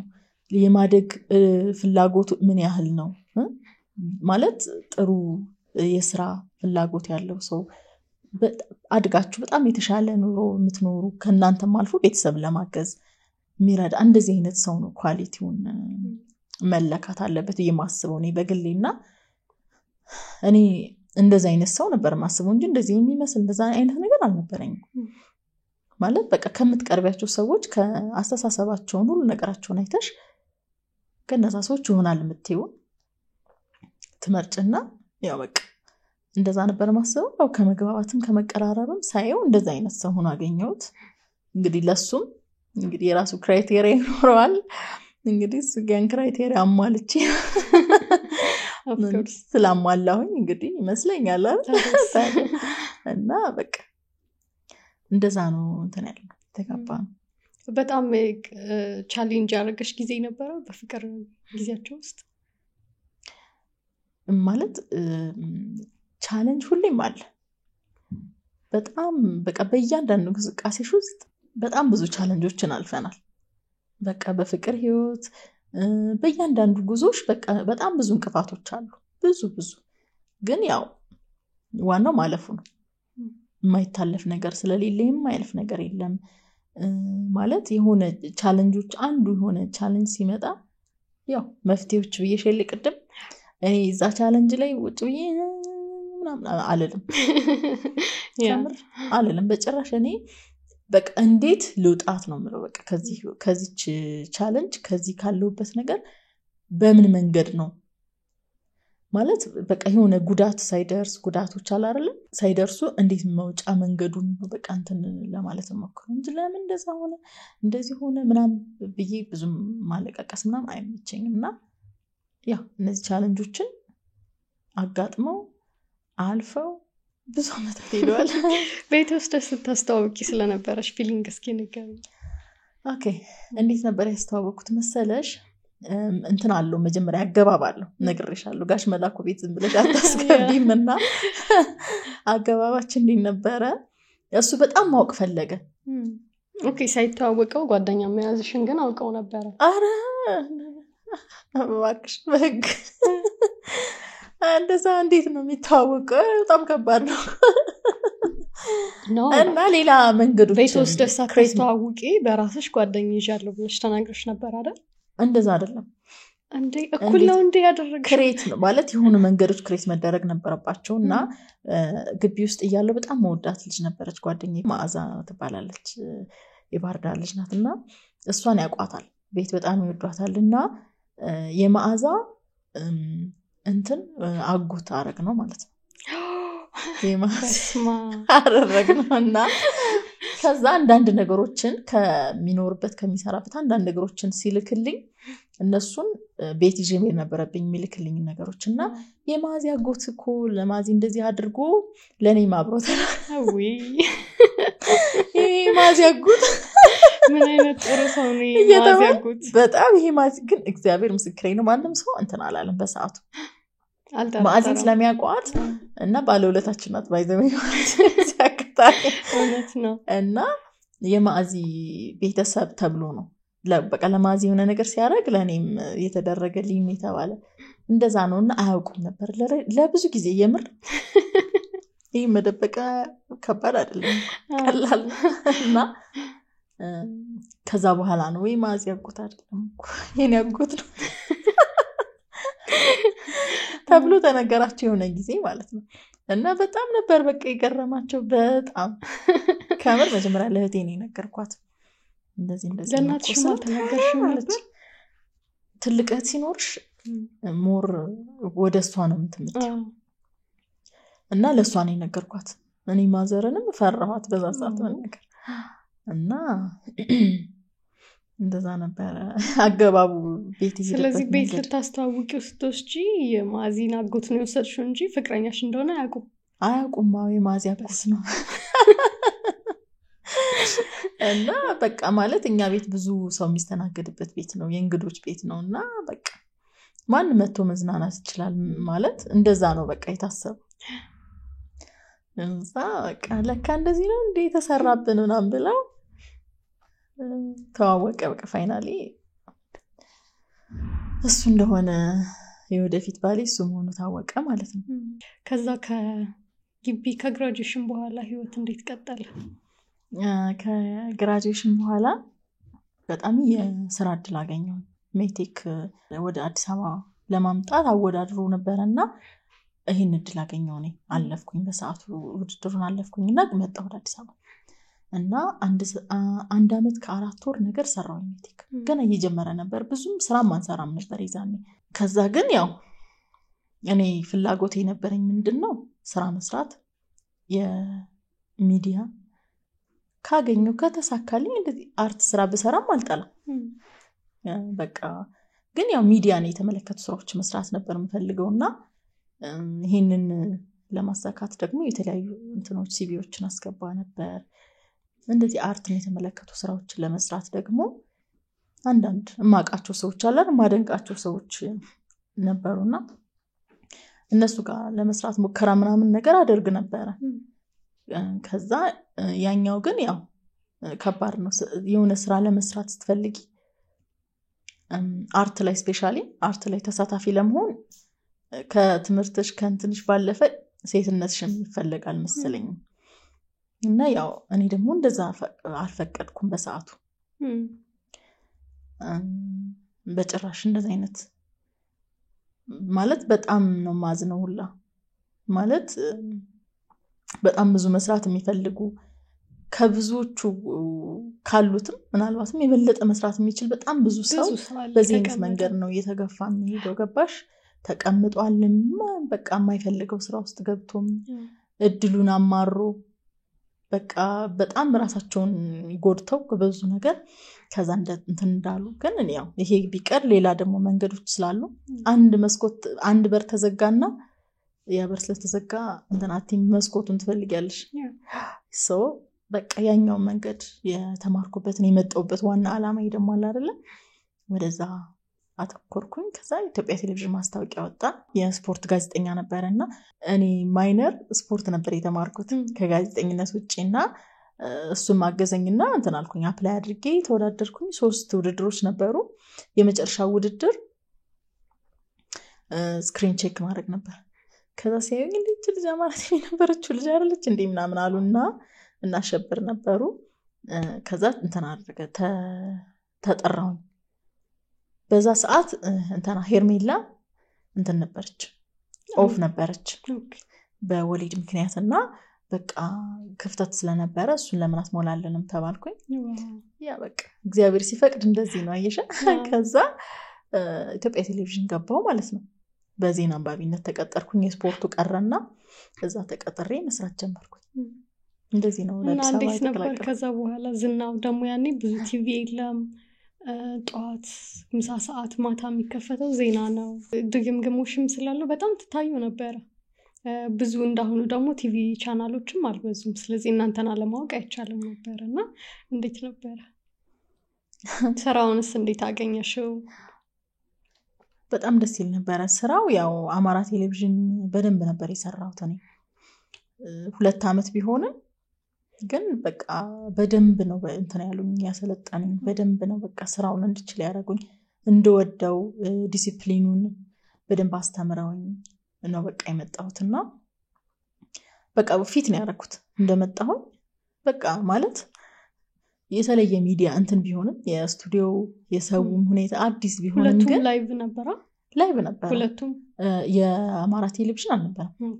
የማደግ ፍላጎቱ ምን ያህል ነው ማለት ጥሩ የሥራ ፍላጎት ያለው ሰው አድጋችሁ በጣም የተሻለ ኑሮ የምትኖሩ ከናንተም አልፎ ቤተሰብ ለማገዝ ሚራዳ እንደዚህ አይነት ሰው ነው ኳሊቲውን መለካት አለበት የማስበው ነው በግሌና እኔ እንደዛ አይነት ሰው ነበር ማስበው እንጂ እንደዚህ የሚመስል እንደዛ አይነት ነገር አልነበረኝም ማለት በቃ ከምትቀርቢያቸው ሰዎች ከአስተሳሰባቸው ሁሉ ነገራቸውን አይተሽ ከነዛ ሰዎች ይሆናል የምትይው ትመርጭና ያው በቃ እንደዛ ነበር ማስበው ያው ከመግባባትም ከመቀራረብም ሳይው እንደዛ አይነት ሰው ሆኖ አገኘሁት እንግዲህ ለሱም እንግዲህ የራሱ ክራይቴሪያ ይኖረዋል እንግዲህ ስጋን ክራይቴሪያ አሟልቼ ስላሟላሁኝ እንግዲህ ይመስለኛል እና በቃ እንደዛ ነው እንትን ያለው ተጋባን በጣም ቻሌንጅ ያደረገሽ ጊዜ ነበር በፍቅር ጊዜያቸው ውስጥ ማለት ቻሌንጅ ሁሌም አለ በጣም በቃ በእያንዳንዱ እንቅስቃሴሽ ውስጥ በጣም ብዙ ቻሌንጆችን አልፈናል በቃ በፍቅር ህይወት በእያንዳንዱ ጉዞሽ በቃ በጣም ብዙ እንቅፋቶች አሉ ብዙ ግን ያው ዋናው ማለፉ ነው የማይታለፍ ነገር ስለሌለ የማይልፍ ነገር የለም ማለት የሆነ ቻሌንጆች አንዱ የሆነ ቻሌንጅ ሲመጣ ያው መፍትሄዎች ብዬሽልኝ ቅድም እኔ እዛ ቻሌንጅ ላይ ውጭ ብዬ ምናምን አልልም ያምር አልልም በጭራሽ እኔ በቃ እንዴት ልውጣት ነው ምለው በቃ ከዚች ቻሌንጅ ከዚህ ካለውበት ነገር በምን መንገድ ነው ማለት በቃ የሆነ ጉዳት ሳይደርስ ጉዳቶች አለ አይደል ሳይደርሱ እንዴት መውጫ መንገዱን ነው በቃ እንትን ለማለት ሞክሩ እንጂ ለምን እንደዛ ሆነ እንደዚህ ሆነ ምናምን ብዬ ብዙም ማለቀቀስ ምናምን አይመቸኝምና ያው እነዚህ ቻሌንጆችን አጋጥመው አልፈው ብዙ አመታት ሄደዋል ቤት ውስጥ ስታስተዋውቂ ስለነበረሽ ፊሊንግ እስኪ ንገሪኝ ኦኬ እንዴት ነበር ያስተዋወቅኩት መሰለሽ እንትን አለው መጀመሪያ አገባባለሁ ነግሬሻለሁ ጋሽ መላኩ ቤት ዝም ብለሽ አታስገቢምና አገባባችን እንዴት ነበረ እሱ በጣም ማወቅ ፈለገ ኦኬ ሳይተዋወቀው ጓደኛ መያዝሽን ግን አውቀው ነበር አረ እባክሽ በህግ እንደዛ እንዴት ነው የሚታወቀው? በጣም ከባድ ነው። እና ሌላ መንገዶች ቤት ወስደሽ ሳታስተዋውቂ በራስሽ ጓደኛ ይዣለሁ ብለሽ ተናግረሽ ነበር አይደል? እንደዛ አይደለም እንዴ እኩል ነው እንዴ ያደረግሽ? ክሬት ነው ማለት የሆኑ መንገዶች ክሬት መደረግ ነበረባቸው እና ግቢ ውስጥ እያለሁ በጣም መወዳት ልጅ ነበረች ጓደኛዬ መዓዛ ትባላለች የባህር ዳር ልጅ ናት እና እሷን ያውቋታል ቤት በጣም ይወዷታል እና የመዓዛ እንትን አጎት አረግ ነው ማለት ነው አረግነው እና ከዛ አንዳንድ ነገሮችን ከሚኖርበት ከሚሰራበት አንዳንድ ነገሮችን ሲልክልኝ እነሱን ቤት ይዤ መሄድ ነበረብኝ የሚልክልኝ ነገሮች እና የማዚ አጎት እኮ ለማዚ እንደዚህ አድርጎ ለኔ ማብሮት ወይ ማዚ አጎት ምን አይነት ጥሩ ሰው ነው ማዚ አጎት በጣም ይሄ ማዚ ግን እግዚአብሔር ምስክሬ ነው ማንም ሰው እንትን አላለም በሰዓቱ ማዚን ስለሚያውቋት እና ባለውለታችን ናት ባይዘው ሲያከታኝ እውነት ነው እና የማዚ ቤተሰብ ተብሎ ነው በቃ ለማዚ የሆነ ነገር ሲያደርግ ለኔም የተደረገልኝ የተባለ እንደዛ ነውና አያውቁም ነበር ለብዙ ጊዜ የምር ይሄ መደበቃ ከባድ አይደለም ቀላል እና ከዛ በኋላ ነው ወይ ማዚ ያጎት አይደለም የኔ ያጎት ነው ተብሎ ተነገራቸው የሆነ ጊዜ ማለት ነው እና በጣም ነበር በቃ ይገረማቸው በጣም ካመር መጀመሪያ ለህቴ ነው ነገርኳት እንደዚህ ለናትሽ ተነገርሽም ነበር ትልቅ እህት ሲኖርሽ ሞር ወደሷ ነው የምትምትው እና ለሷ ነው ነገርኳት እኔ ማዘርንም ፈራኋት በዛ ሰዓት ነገር እና እንደዛ ነበር አገባቡ ቤት ይሄድ ስለዚህ ቤት ልታስተዋውቂው ስትወስጂ የማዚን አጎት ነው የወሰድሽው እንጂ ፍቅረኛሽ እንደሆነ አያውቁም የማዚ አጎት ነው እና በቃ ማለት እኛ ቤት ብዙ ሰው የሚስተናገድበት ቤት ነው የእንግዶች ቤት ነውና በቃ ማን መጥቶ መዝናናት ይችላል ማለት እንደዛ ነው በቃ የታሰበው እንዛ በቃ ለካ እንደዚህ ነው እንዴ ተሰራብን ምናምን ብለው ተዋወቀ በቃ ፋይናሊ እሱ እንደሆነ የወደፊት ባሌ እሱ መሆኑ ታወቀ ማለት ነው ከዛ ከግቢ ከግራጁዌሽን በኋላ ህይወት እንዴት ቀጠለ ከግራጁዌሽን በኋላ በጣም የስራ እድል አገኘሁ ሜቴክ ወደ አዲስ አበባ ለማምጣት አወዳድሮ ነበርና ይሄን እድል አገኘሁ እኔ አለፍኩኝ በሰዓቱ ውድድሩን አለፍኩኝና መጣሁ ወደ አዲስ አበባ እና አንድ አመት ከ4 ወር ነገር ሰራው ሜቴክ ገና እየጀመረ ነበር ብዙም ስራ ማንሰራም ነበር ይዛኔ ከዛ ግን ያው እኔ ፍላጎቴ ነበርኝ ምንድነው ስራ መስራት የሚዲያ ካገኘው ከተሳካልኝ እንደዚህ አርት ስራ በሰራም አልጠላም በቃ ግን ያው ሚዲያ ነው የተመለከቱ ስራዎች መስራት ነበር የምፈልገውና ይሄንን ለማሳካት ደግሞ የተለያዩ እንትኖች ሲቪዎችን አስገባ ነበር እንደዚህ አርትን የተመለከቱ ስራዎችን ለመስራት ደግሞ አንዳንድ ማቃቸው ሰዎች አላር ማደንቃቸው ሰዎች ነበሩና እነሱ ጋር ለመስራት ሙከራ ምናምን ነገር አደርግ ነበር ከዛ ያኛው ግን ያው ከባድ ነው የሆነ ስራ ለመስራት ስትፈልጊ አርት ላይ ስፔሻሊ አርት ላይ ተሳታፊ ለመሆን ከትምህርትሽ ከንትንሽ ባለፈ ሴትነትሽም ይፈልጋል መሰለኝ እና ያው እኔ ደግሞ እንደዛ አልፈቀድኩም በሰዓቱ በጭራሽ እንደዛ አይነት ማለት በጣም ነው ማዝነው ሁላ ማለት በጣም ብዙ መስራት የሚፈልጉ ከብዙዎቹ ካሉትም ምናልባትም የበለጠ መስራት የሚችል በጣም ብዙ ሰው በዚህ አይነት መንገድ ነው እየተገፋ የሚሄደው ገባሽ ተቀምጧልም በቃ የማይፈልገው ስራ ውስጥ ገብቶም እድሉን አማሮ በቃ በጣም ራሳቸውን ይጎድተው በብዙ ነገር ከዛ እንትን እንዳሉ ግን ያው ይሄ ቢቀር ሌላ ደግሞ መንገዶች ስላሉ አንድ መስኮት አንድ በር ተዘጋና ያ በር ስለተዘጋ እንትናቲም መስኮቱን ትፈልጊያለሽ ሶ በቃ ያኛው መንገድ የተማርኩበትን የመጣውበት ዋና አላማ ይደማል አይደለ ወደዛ አተኮርኩኝ ከዛ ኢትዮጵያ ቴሌቪዥን ማስታወቂያ ወጣ የስፖርት ጋዜጠኛ ነበርና እኔ ማይነር ስፖርት ነበር የተማርኩት ከጋዜጠኝነት ውጪና እሱም ማገዘኝና እንትን አልኩኝ አፕላይ አድርጌ ተወዳደርኩኝ 3 ውድድሮች ነበሩ የመጨረሻው ውድድር ስክሪን ቼክ ማድረግ ነበር። ከዛ ሲያዩኝ እንዴ ልጅ አማራት የነበረችው ልጅ አይደለች እንዴ ምናምን አሉና እናሸብር ነበሩ። ከዛ እንትና አደረገ ተጠራሁኝ። በዛ ሰዓት እንትና ሄርሜላ እንትን ነበረች ኦፍ ነበረች በወሊድ ምክንያትና በቃ ክፍተት ስለነበረ እሱን ለምን አትሞላለንም ተባልኩኝ። ያ በቃ እግዚአብሔር ሲፈቅድ እንደዚህ ነው አየሽ። ከዛ ኢትዮጵያ ቴሌቪዥን ገባው ማለት ነው። በዜና አንባቢነት ተቀጠርኩኝ። የስፖርቱ ቀረና እዛ ተቀጥሬ መስራት ጀመርኩኝ። እንደዚህ ነው እና እንዴት ነበር ከዛ በኋላ ዝናው? ደግሞ ያኔ ብዙ ቲቪ የለም። ጧት ምሳ ሰዓት ማታ የሚከፈተው ዜና ነው። ድግምግሞሽም ስላለው በጣም ትታዩ ነበር። ብዙ እንዳሁኑ ደግሞ ቲቪ ቻናሎችም አልበዙም። ስለዚህ እናንተን አለማወቅ አይቻልም ነበርና እንዴት ነበር? ስራውንስ እንዴት አገኘሽው? በጣም ደስ ይል ነበር ስራው። ያው አማራ ቴሌቪዥን በደንብ ነበር የሰራሁት እኔ 2 አመት ቢሆንም ግን በቃ በደንብ ነው እንትን ያሉኝ ያሰለጠኑኝ። በደንብ ነው በቃ ስራውን እንድችል ያደረጉኝ። እንደወደው ዲሲፕሊኑን በደንብ አስተምረውኝ ነው በቃ የመጣሁትና በቃ ፊት ነው ያደረኩት እንደመጣሁኝ። በቃ ማለት የተለየ ሚዲያ እንትን ቢሆንም የስቱዲዮ የሰውም ሁኔታ አዲስ ቢሆንም ግን ላይቭ ነበር ሁለቱም የአማራ ቴሌቪዥን አልነበረም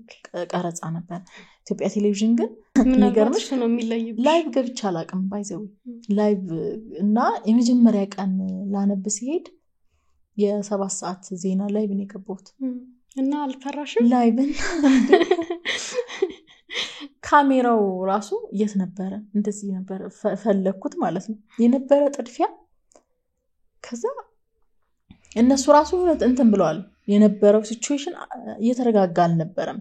ቀረጻ ነበር። ኢትዮጵያ ቴሌቪዥን ግን ምንገርምሽ ነው የሚለይብ ላይቭ ገብቻ አላቅም ባይዘው ላይቭ እና የመጀመሪያ ቀን ላነብ ሲሄድ የ7 ሰዓት ዜና ላይቭ ነው የገባሁት እና አልፈራሽም? ላይቭ ካሜራው ራሱ የት ነበር? እንደዚህ ነበር ፈለኩት ማለት ነው የነበረ ጥድፊያ። ከዛ እነሱ ራሱ እንትን ብለዋል። የነበረው ሲቹዌሽን እየተረጋጋ አልነበረም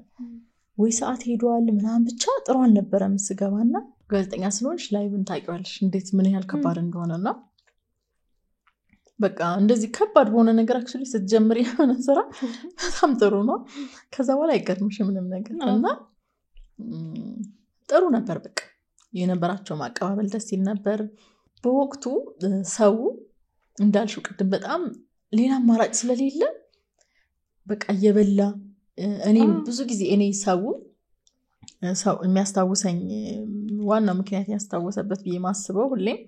ወይ ሰዓት ሄዷል ምናምን ብቻ ጥሩ አልነበረም። ስገባና ጋዜጠኛ ስለሆንሽ ላይቭን ታውቂዋለሽ እንዴት ምን ያህል ከባድ እንደሆነና በቃ እንደዚህ ከባድ በሆነ ነገር አክቹሊ ስትጀምሪ የሆነ ስራ በጣም ጥሩ ነው። ከዛ በኋላ አይገርምሽም ምንም ነገር እና ጥሩ ነበር። በቃ የነበራቸው ማቀባበል ደስ ይል ነበር። በወቅቱ ሰው እንዳልሽው ቅድም በጣም ሌላ አማራጭ ስለሌለ በቃ እየበላ እኔ ብዙ ጊዜ እኔ ሰው የሚያስታውሰኝ ዋናው ምክንያት ያስታወሰበት ብዬ ማስበው ሁሌም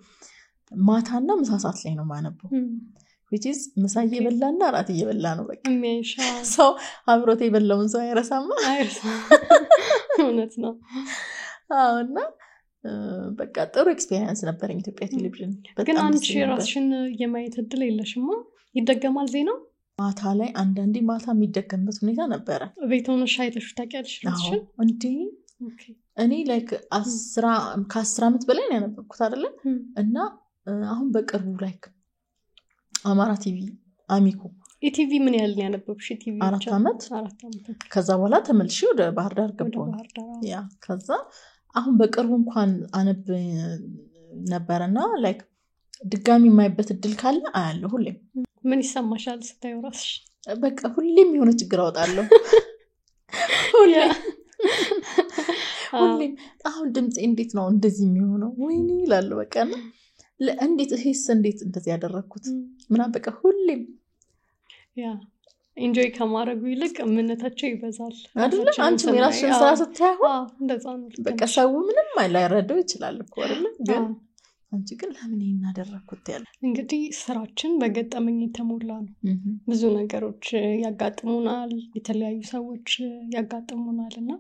ማታና ምሳ ሰዓት ላይ ነው ማነበው። which is ምሳ እየበላና ራት እየበላ ነው በቃ ሰው አብሮት የበላውን ሰው አይረሳማ። እውነት ነው። እና በቃ ጥሩ ኤክስፒሪየንስ ነበረኝ ኢትዮጵያ ቴሌቪዥን። ግን አንቺ ራስሽን የማየት እድል የለሽማ? ይደገማል ዜናው ማታ ላይ አንዳንዴ ማታ የሚደገምበት ሁኔታ ነበረ። ቤት ሆነሽ አይተሽ ታውቂያለሽ? እንዴ እኔ ላይክ ከ10 አመት በላይ ነው ያነበብኩት አይደለ? እና አሁን በቅርቡ ላይክ አማራ ቲቪ አሚኮ ኢቲቪ ምን ያህል ነው ያነበብሽ? ኢቲቪ 4 አመት። ከዛ በኋላ ተመልሼ ወደ ባህር ዳር ገባሁ። ያ ከዛ አሁን በቅርቡ እንኳን አነብ ነበርና ላይክ ድጋሚ የማይበት እድል ካለ አያለሁ ሁሌም። ምን ይሰማሻል ስታዩ ራስሽ? በቃ ሁሌም የሆነ ችግር አወጣለሁ ሁሌም አሁን ድምጽ እንዴት ነው እንደዚህ የሚሆነው ወይኔ ይላል በቃ እንዴት እንደዚህ ያደረኩት ምናምን በቃ ሁሌም ያ ኢንጆይ ከማድረጉ ይልቅ ምንነታቸው ይበዛል አይደል? አንቺ የራስሽን ስራ ስታዩ እንደዛ ነው። በቃ ሰው ምንም ላይረዳው ይችላል እኮ አይደል? ግን አንቺ ግን ለምን እናደረኩት ያለ እንግዲህ ስራችን በገጠመኝ የተሞላ ነው። ብዙ ነገሮች ያጋጥሙናል፣ የተለያዩ ሰዎች ያጋጥሙናልና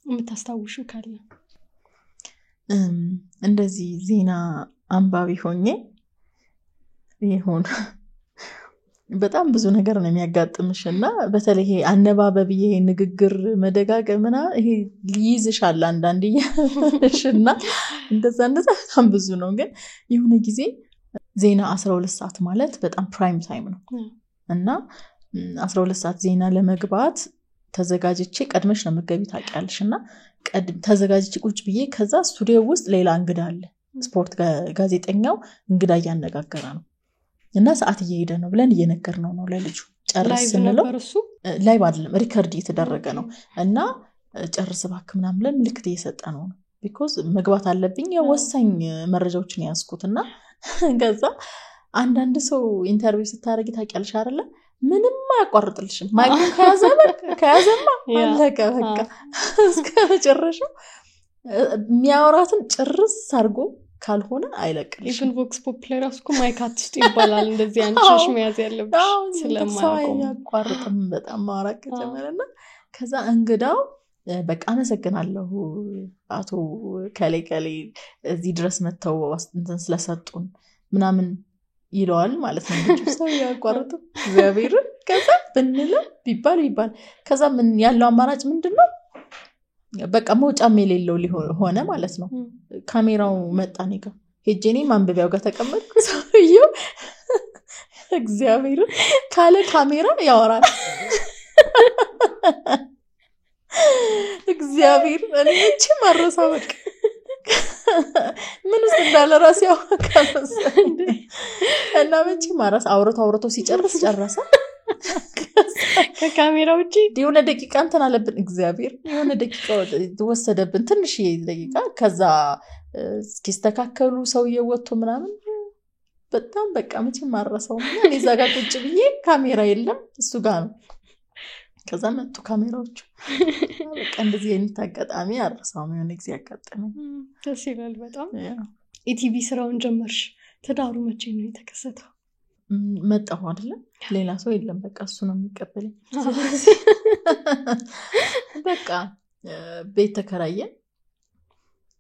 የምታስታውሹ ካለ? እንደዚህ ዜና አንባቢ ሆኜ ይሁን በጣም ብዙ ነገር ነው የሚያጋጥምሽና በተለይ ይሄ አነባበብ ይሄ ንግግር መደጋገምና ይሄ ሊይዝሻል አንዳንዴ እና እንደዛ በጣም ብዙ ነው። ግን የሆነ ጊዜ ዜና 12 ሰዓት ማለት በጣም ፕራይም ታይም ነው እና 12 ሰዓት ዜና ለመግባት ተዘጋጅቼ ቀድመሽ ነው መገቢ ታውቂያለሽና ተዘጋጅቼ ቁጭ ብዬ ከዛ ስቱዲዮ ውስጥ ሌላ እንግዳ አለ። ስፖርት ጋዜጠኛው እንግዳ እያነጋገረ ነው እና ሰዓት እየሄደ ነው ብለን እየነገርነው ነው ለልጁ። ጨርስ እንለው ላይቭ አይደለም ሪከርድ እየተደረገ ነው እና ጨርስ እባክህ ምናምን ብለን ምልክት እየሰጠነው ነው ቢኮዝ መግባት አለብኝ ወሳኝ መረጃዎችን ያስኩትና ከዛ አንዳንድ ሰው ኢንተርቪው ስታረጊ ታውቂያለሽ አይደለ ምንም አያቋርጥልሽም ማይክ ከያዘማ አለቀ በቃ እስከ መጨረሻው የሚያወራትን ጭርስ አድርጎ ካልሆነ አይለቅልሽም ኢቭን ቮክስ ፖፕ ላይ ራሱ እኮ ማይክ አትስጡ ይባላል እንደዚህ አንቺሽ መያዝ ያለብሽ ስለማያቆም ያቋርጥም በጣም ማውራት ከጀመረና ከዛ እንግዳው በቃ አመሰግናለሁ አቶ ከሌ እዚህ ድረስ መተው እንትን ስለሰጡን ምናምን ይለዋል ማለት ነው እንጂ ሰው ያቋርጥ እግዚአብሔር ከዛ ብንለ ቢባል ከዛ ምን ያለው አማራጭ ምንድነው በቃ መውጫም የሌለው ሆነ ማለት ነው ካሜራው መጣኔ ጋር ሄጄኔ ማንበቢያው ጋር ተቀመጥኩ ሰውየው እግዚአብሔር ካለ ካሜራ ያወራል እግዚአብሔር እኔ ማረሳ በቃ ምን ውስጥ እንዳለ ራስ ያወቀመስ እና መቼ ማራስ አውርቶ ሲጨርስ ጨረሰ ከካሜራ ውጪ የሆነ ደቂቃ እንትን አለብን እግዚአብሔር የሆነ ደቂቃ ወሰደብን ትንሽ ደቂቃ ከዛ እስኪስተካከሉ ሰውየው ወጥቶ ምናምን በጣም በቃ መቼ ማረሳው እኔ እዛ ጋር ቁጭ ብዬ ካሜራ የለም እሱ ጋር ነው ከዛ መጡ ካሜራዎቹ በቃ እንደዚህ አይነት አጋጣሚ አረሳው የሆነ ጊዜ አጋጣሚ ደስ ይላል በጣም ኢቲቪ ስራውን ጀመርሽ ትዳሩ መቼ ነው የተከሰተው መጣሁ አይደለ ሌላ ሰው የለም በቃ እሱ ነው የሚቀበለኝ በቃ ቤት ተከራየን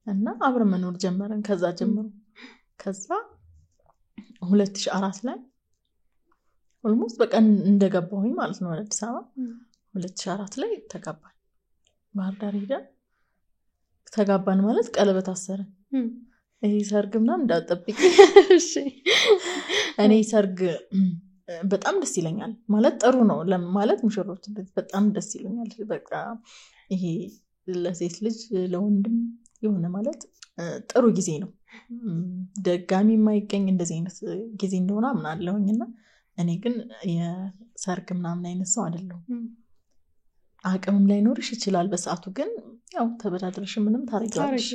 እና አብረን መኖር ጀመረን ከዛ ጀምሮ ከዛ 2004 ላይ ኦልሞስት በቃ እንደገባሁኝ ማለት ነው ወደ አዲስ አበባ 2004 ላይ ተጋባን ባህር ዳር ሄደን ተጋባን ማለት ቀለበት አሰረን ይሄ ሰርግ ምናምን እንዳጠብቂ እሺ እኔ ሰርግ በጣም ደስ ይለኛል ማለት ጥሩ ነው ማለት ሙሽሮች በጣም ደስ ይለኛል በቃ ይሄ ለሴት ልጅ ለወንድም የሆነ ማለት ጥሩ ጊዜ ነው ደጋሚ የማይገኝ እንደዚህ አይነት ጊዜ እንደሆነ አምናለሁኝና እኔ ግን የሰርግ ምናምን አይነት ሰው አይደለሁም አቅምም ላይኖርሽ ይችላል በሰዓቱ ግን ያው ተበዳድረሽ ምንም ታረጋለሽ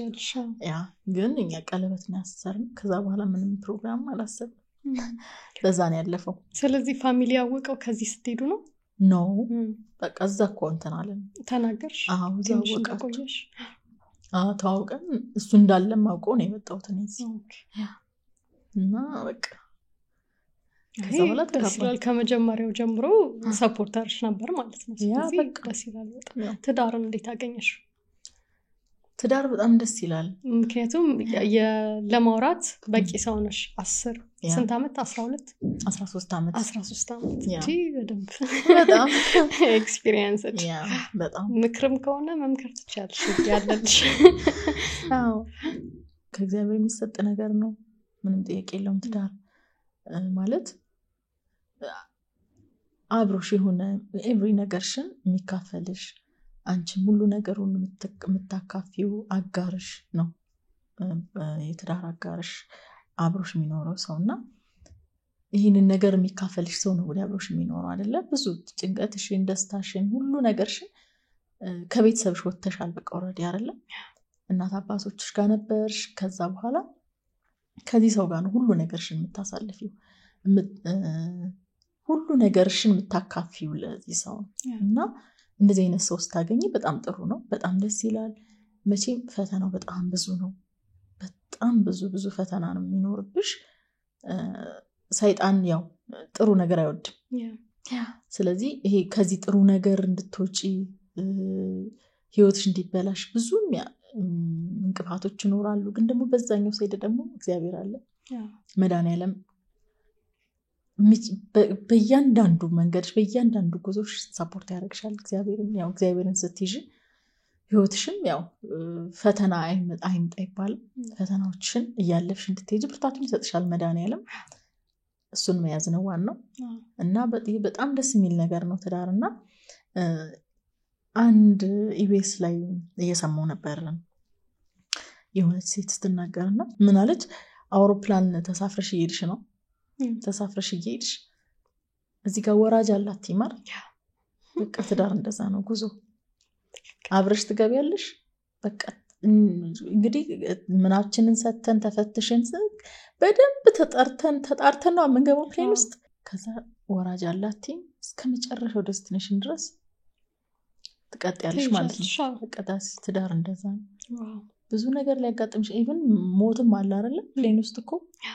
ያ ግን እኛ ቀለበት ነው ያሰርን ከዛ በኋላ ምንም ፕሮግራም አላሰብም በዛ ነው ያለፈው ስለዚህ ፋሚሊ ያወቀው ከዚህ ስትሄዱ ነው ነው በቃ እዛ እኮ እንትን አለን ተናገርሽ ትንሽ ቆየሽ ታውቀን እሱ እንዳለ ማውቀው ነው የመጣሁት እዚህ እና በቃ ከዛው ከመጀመሪያው ጀምሮ ሰፖርተርሽ ነበር ማለት ነው ስለዚህ ደስ ይላል በጣም ትዳርን እንዴት አገኘሽ ትዳር በጣም ደስ ይላል ምክንያቱም ለማውራት በቂ ሰው ነሽ 10 ስንት አመት 13 አመት እቺ በደንብ በጣም ኤክስፒሪየንስ በጣም ምክርም ከሆነ መምከር ትችያለሽ ያለልሽ አዎ ከእግዚአብሔር የሚሰጥ ነገር ነው ምንም ጥያቄ የለውም ትዳር ማለት አብሮሽ የሆነ ኤቭሪ ነገርሽን የሚካፈልሽ አንቺ ሙሉ ነገሩን የምታካፊው አጋርሽ ነው የትዳር አጋርሽ አብሮሽ የሚኖረው ሰውና ይሄንን ነገር የሚካፈልሽ ሰው ነው ወደ አብሮሽ የሚኖረው አይደለ ብዙ ጭንቀትሽን ደስታሽን ሁሉ ነገርሽን ከቤተሰብሽ ወጥተሻል በቃ ኦሬዲ አይደለ እናት አባቶችሽ ጋር ነበርሽ ከዛ በኋላ ከዚህ ሰው ጋር ነው ሁሉ ነገርሽን የምታሳልፊው ሁሉ ነገርሽን የምታካፊው ለዚህ ሰው እና እንደዚህ አይነት ሰው ስታገኝ በጣም ጥሩ ነው በጣም ደስ ይላል መቼም ፈተናው በጣም ብዙ ነው በጣም ብዙ ፈተና ነው የሚኖርብሽ ሰይጣን ያው ጥሩ ነገር አይወድም ስለዚህ ይሄ ከዚህ ጥሩ ነገር እንድትወጪ ህይወትሽ እንዲበላሽ ብዙ እንቅፋቶች ይኖራሉ ግን ደግሞ በዛኛው ሳይደ ደግሞ እግዚአብሔር አለ መድኃኒዓለም በእያንዳንዱ መንገድሽ በእያንዳንዱ ጉዞሽ ሰፖርት ያደርግሻል እግዚአብሔርን ስትይዥ ህይወትሽም ያው ፈተና አይምጣ ይባላል ፈተናዎችን እያለፍሽ እንድትሄጂ ብርታቱን ይሰጥሻል መድኃኒዓለም እሱን መያዝ ነው ዋናው እና በጣም ደስ የሚል ነገር ነው ትዳርና አንድ ኢቢኤስ ላይ እየሰማው ነበር የሆነች ሴት ስትናገርና ምን አለች አውሮፕላን ተሳፍረሽ እየሄድሽ ነው ተሳፍረሽ እየሄድሽ እዚህ ጋር ወራጅ አላት ይማር በቃ ትዳር እንደዛ ነው ጉዞ አብረሽ ትገቢያለሽ በቃ እንግዲህ ምናችንን ሰተን ተፈትሽን በደንብ ተጣርተን ነው የምንገባው ፕሌን ውስጥ ከዛ ወራጅ አላቲ እስከመጨረሻው ዴስቲኔሽን ድረስ ትቀጥያለሽ ማለት ነው። በቀጣስ ትዳር እንደዛ ነው። ብዙ ነገር ሊያጋጥምሽ ኢቭን ሞትም አለ አይደል? ፕሌን ውስጥ እኮ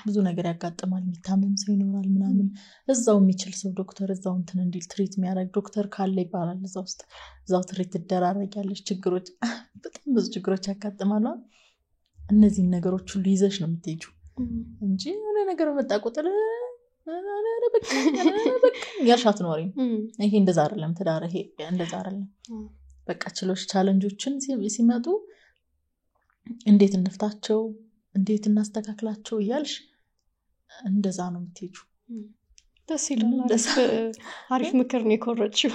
ብዙ ነገር ያጋጥማል። የሚታመም ሰው ይኖራል ምናምን እዛው የሚችል ሰው ዶክተር እዛው እንትን እንዲል ትሪት የሚያደርግ ዶክተር ካለ ይባላል። እዛው ትሪት ትደራረጊያለሽ። ችግሮች በጣም ብዙ ችግሮች ያጋጥማሉ። እነዚህን ነገሮች ሁሉ ይዘሽ ነው የምትሄጂው እንጂ የሆነ ነገር በመጣ ቁጥር በቃ ያልሽ አትኖሪም። ይሄ እንደዛ አይደለም ትዳር፣ ይሄ እንደዛ አይደለም። በቃ ችሎሽ ቻሌንጆችን ሲመጡ እንዴት እንፍታቸው፣ እንዴት እናስተካክላቸው እያልሽ እንደዛ ነው የምትሄጂው። ደስ ይላል። አሪፍ ምክር ነው የኮረችው።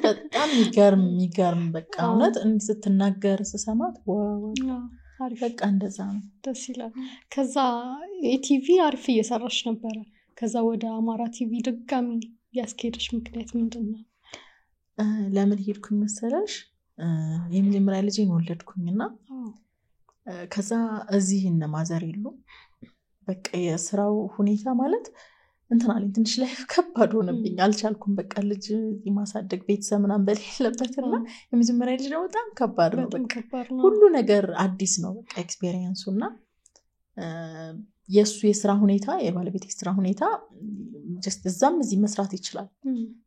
በጣም የሚገርም በቃ እውነት እንዲህ ስትናገር ስሰማት በቃ እንደዛ ነው። ደስ ይላል። ከዛ የቲቪ አሪፍ እየሰራሽ ነበረ። ከዛ ወደ አማራ ቲቪ ድጋሚ ያስኬደሽ ምክንያት ምንድን ነው? ለምን ሄድኩኝ መሰለሽ? የመጀመሪያ ልጄን ወለድኩኝና ከዛ እዚህ እነ ማዘር የሉ። በቃ የስራው ሁኔታ ማለት እንትን አለኝ ትንሽ ላይ ከባድ ሆነብኝ። አልቻልኩም። በቃ ልጅ ማሳደግ ቤተሰብ ምናምን በሌለበትና የመጀመሪያ ልጅ ነው በጣም ከባድ ነው። በቃ ሁሉ ነገር አዲስ ነው። በቃ ኤክስፔሪየንሱና የሱ የስራ ሁኔታ የባለቤት የስራ ሁኔታ just እዛም እዚህ መስራት ይችላል።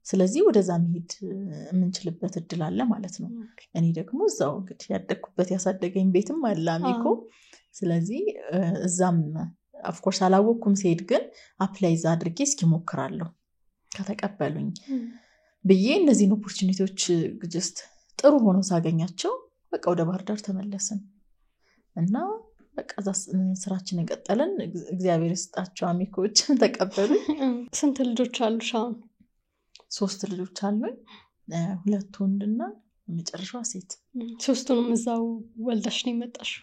ስለዚህ ወደዛ መሄድ የምንችልበት እድል አለ ማለት ነው። እኔ ደግሞ እዛው እንግዲህ ያደግኩበት ያሳደገኝ ቤትም አለ አሚኮ። ስለዚህ እዛም of course አላወቅኩም። ሲሄድ ግን አፕላይ አድርጌ እስኪ ሞክራለሁ ከተቀበሉኝ ብዬ እነዚህን ኦፖርቹኒቲዎች just ጥሩ ሆኖ ሳገኛቸው በቃ ወደ ባህር ዳር ተመለስን እና በቃ ስራችንን ቀጠልን። እግዚአብሔር ይስጣቸው አሚኮች ተቀበሉኝ። ስንት ልጆች አሉሽ አሁን? 3 ልጆች አሉኝ። 2 ወንድና መጨረሻዋ ሴት። 3ቱንም እዛው ወልደሽ ነው የመጣሽው?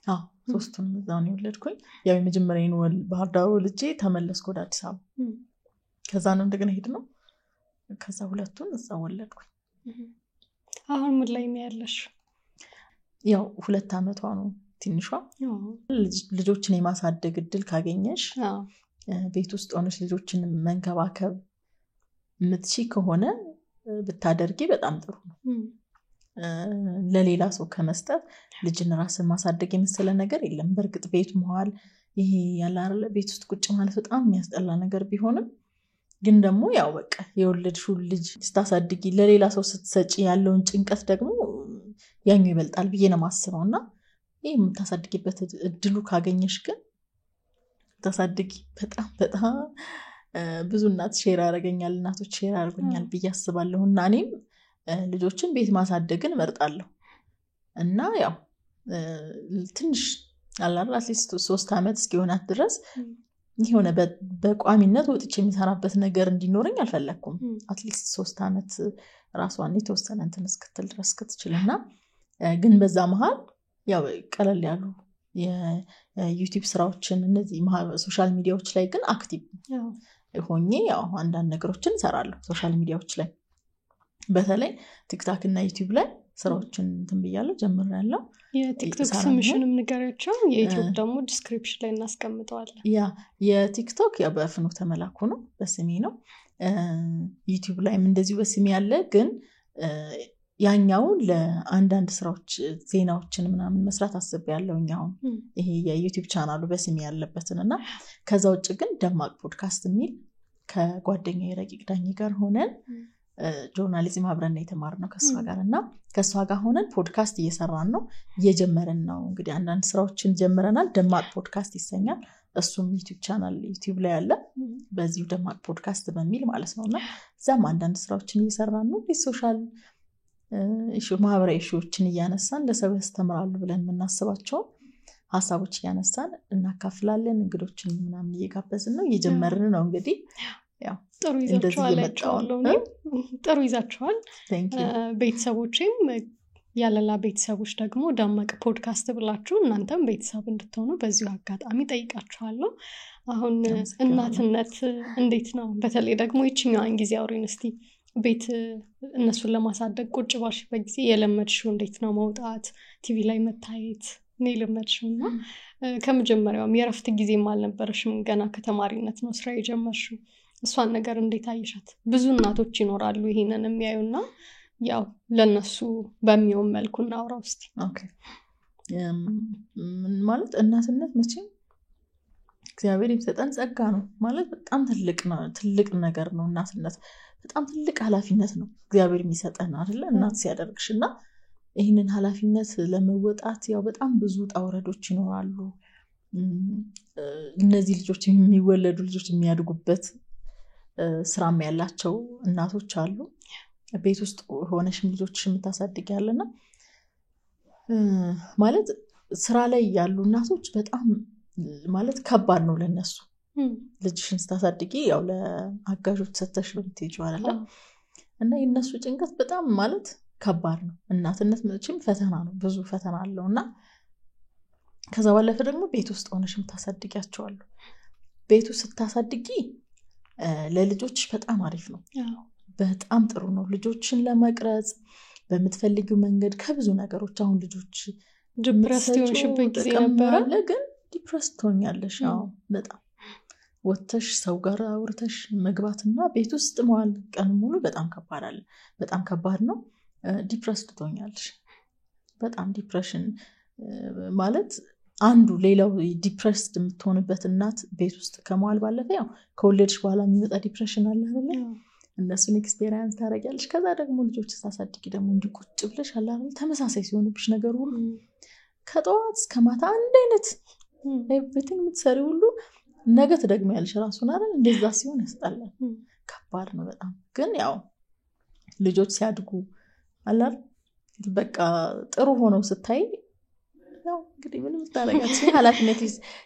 አዎ 3ቱንም እዛው ነው የወለድኩኝ። ያው የመጀመሪያውን ባህር ዳር ልጄ ተመለስኩ ወደ አዲስ አበባ። ከዛ ነው እንደገና ሄድ ነው። ከዛ 2ቱን እዛው ወለድኩኝ። አሁን ምን ላይ ነው ያለሽ? ያው 2 ዓመቷ ነው ትንሿ። ልጆችን የማሳደግ እድል ካገኘሽ ቤት ውስጥ ሆነሽ ልጆችን መንከባከብ የምትችይ ከሆነ ብታደርጊ በጣም ጥሩ ነው። ለሌላ ሰው ከመስጠት ልጅን ራስን ማሳደግ የመሰለ ነገር የለም። በእርግጥ ቤት መዋል ይሄ ያለ አይደለ ቤት ውስጥ ቁጭ ማለት በጣም የሚያስጠላ ነገር ቢሆንም ግን ደግሞ ያው በቃ የወለድሽው ልጅ ስታሳድጊ ለሌላ ሰው ስትሰጪ ያለውን ጭንቀት ደግሞ ያኛው ይበልጣል ብዬ ነው የማስበውና ይሄ የምታሳድጊበት እድሉ ካገኘሽ ግን ታሳድጊ። በጣም ብዙ እናት ሼር ያደርገኛል እናቶች ሼር ያደርጉኛል ብዬ አስባለሁ። እና እኔም ልጆችን ቤት ማሳደግን እመርጣለሁ። እና ያው ትንሽ አላላ አትሊስት 3 ዓመት እስኪሆናት ድረስ የሆነ በቋሚነት ወጥቼ የሚሰራበት ነገር እንዲኖረኝ አልፈለኩም። አትሊስት 3 ዓመት ራሷን የተወሰነ እንትን እስክትል ድረስ ክትችልና ግን በዛ መሃል ያው ቀለል ያሉ የዩቲዩብ ስራዎችን እነዚህ ሶሻል ሚዲያዎች ላይ ግን አክቲቭ ሆኜ ያው አንዳንድ ነገሮችን እሰራለሁ ሶሻል ሚዲያዎች ላይ። በተለይ ቲክታክ እና ዩቲዩብ ላይ ስራዎችን እንትን ብያለሁ ጀምሬያለሁ። የቲክቶክ ስምሽንም ንገሪያቸው፣ የዩቲዩብ ደግሞ ዲስክሪፕሽን ላይ እናስቀምጠዋለን። የቲክቶክ ያው በፍኖተ መላኩ ነው በስሜ ነው። ዩቲዩብ ላይም እንደዚሁ በስሜ ያለ ግን ያኛው ለአንዳንድ ስራዎች ዜናዎችን ምናምን መስራት አስቤያለሁ። አሁን ይሄ የዩቲዩብ ቻናሉ በስሜ ያለበትንና ከዛ ውጭ ግን ደማቅ ፖድካስት የሚል ከጓደኛዬ ረቂቅ ዳኝ ጋር ሆነን ጆርናሊዝም አብረን የተማርነው ከሷ ጋር እና ከሷ ጋር ሆነን ፖድካስት እየሰራን ነው እየጀመርን ነው። እንግዲህ አንዳንድ ስራዎችን ጀምረናል። ደማቅ ፖድካስት ይሰኛል። እሱም ዩቲዩብ ቻናል ዩቲዩብ ላይ ያለ በዚሁ ደማቅ ፖድካስት በሚል ማለት ነውና እዛም አንዳንድ ስራዎችን እየሰራን ነው። ሶሻል ማህበራዊ ኢሹዎችን እያነሳን ለሰው ያስተምራሉ ብለን የምናስባቸው ሀሳቦች እያነሳን እናካፍላለን። እንግዶችን ምናምን እየጋበዝን ነው እየጀመርን ነው። እንግዲህ ያው ጥሩ ይዛችኋል። ቤተሰቦችም ያለላ ቤተሰቦች ደግሞ ደማቅ ፖድካስት ብላችሁ እናንተም ቤተሰብ እንድትሆኑ በዚሁ አጋጣሚ ጠይቃችኋለሁ። አሁን እናትነት እንዴት ነው? በተለይ ደግሞ ይችኛዋን ጊዜ አውሪን እስቲ። ቤት እነሱን ለማሳደግ ቁጭ ባልሽበት ጊዜ የለመድሽው እንዴት ነው? መውጣት ቲቪ ላይ መታየት ነው የለመድሽውና ከመጀመሪያውም የረፍት ጊዜም አልነበረሽም። ገና ከተማሪነት ነው ስራ የጀመርሽው። እሷን ነገር እንዴት አየሻት? ብዙ እናቶች ይኖራሉ ይሄንን የሚያዩና ያው ለነሱ በሚሆን መልኩ እናውራው እስቲ። ኦኬ ማለት እናትነት መቼም እግዚአብሔር የሚሰጠን ጸጋ ነው ማለት በጣም ትልቅ ነገር ነው። እናትነት በጣም ትልቅ ኃላፊነት ነው እግዚአብሔር የሚሰጠን አይደለ? እናት ሲያደርግሽና ይህንን ኃላፊነት ለመወጣት ያው በጣም ብዙ ጣውረዶች ይኖራሉ። እነዚህ ልጆች የሚወለዱ ልጆች የሚያድጉበት ስራም ያላቸው እናቶች አሉ። ቤት ውስጥ ሆነሽም ልጆችሽን የምታሳድጊ ያለና ማለት ስራ ላይ ያሉ እናቶች በጣም ማለት ከባድ ነው ለነሱ። ልጅሽን ስታሳድጊ ያው ለአጋዦች ሰተሽ በምትሄጂው አይደለ? እና የነሱ ጭንቀት በጣም ማለት ከባድ ነው። እናትነት መቼም ፈተና ነው፣ ብዙ ፈተና አለውና ከዛ ባለፈ ደግሞ ቤት ውስጥ ሆነሽም ታሳድጊያቸው አሉ። ቤት ውስጥ ስታሳድጊ ለልጆች በጣም አሪፍ ነው። በጣም ጥሩ ነው ልጆችን ለመቅረጽ በምትፈልጊው መንገድ ከብዙ ነገሮች። አሁን ልጆች ዲፕረስድ ሆንሽበት ጊዜ ነበረ? ግን ዲፕረስድ ሆኛለሽ? አዎ በጣም ወጥተሽ ሰው ጋር አውርተሽ መግባትና ቤት ውስጥ መዋል ቀን ሙሉ በጣም ከባድ ነው። ዲፕረስድ ሆኛለሽ በጣም። ዲፕሬሽን ማለት አንዱ ሌላው ዲፕረስድ የምትሆንበት እናት ቤት ውስጥ ከመዋል ባለፈ ያው ከወለድሽ በኋላ የሚመጣ ዲፕሬሽን አለ አይደል? እነሱን ኤክስፔሪየንስ ታደርጊያለሽ። ከዛ ደግሞ ልጆች ሳሳድጊ ደግሞ እንዲቁጭ ብለሽ አለ አይደል? ተመሳሳይ ሲሆንብሽ ነገር ሁሉ ከጠዋት እስከ ማታ አንድ አይነት ኤቭሪቲንግ የምትሰሪ ሁሉ ነገ ትደግሚያለሽ ራሱን አይደል? እንደዛ ሲሆን ያስጠላል። ከባድ ነው በጣም። ግን ያው ልጆች ሲያድጉ አለ አይደል? በቃ ጥሩ ሆነው ስታይ ያው እንግዲህ ምንም ታረጋግጥ ኃላፊነት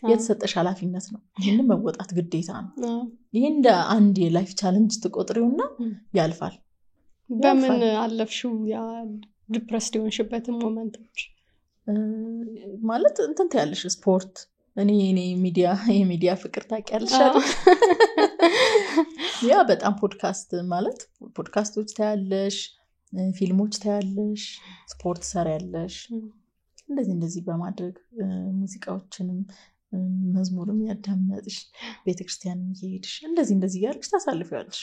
የተሰጠሽ ኃላፊነት ነው። ይሄንን መወጣት ግዴታ ነው። ይሄ እንደ አንድ የላይፍ ቻሌንጅ ትቆጥሪውና ያልፋል። በምን አለፍሽው ያ ዲፕረስድ ሆንሽበትን ሞመንቶች? ማለት እንትን ታያለሽ ስፖርት። እኔ የሚዲያ ፍቅር ታውቂያለሽ አይደል? ያ በጣም ፖድካስቶች ታያለሽ፣ ፊልሞች ታያለሽ፣ ስፖርት ሰሪያለሽ። እንደዚህ በማድረግ ሙዚቃዎችንም መዝሙርም ያዳመጥሽ ቤተክርስቲያንም እየሄድሽ እንደዚህ ያርግሽ ታሳልፊያለሽ።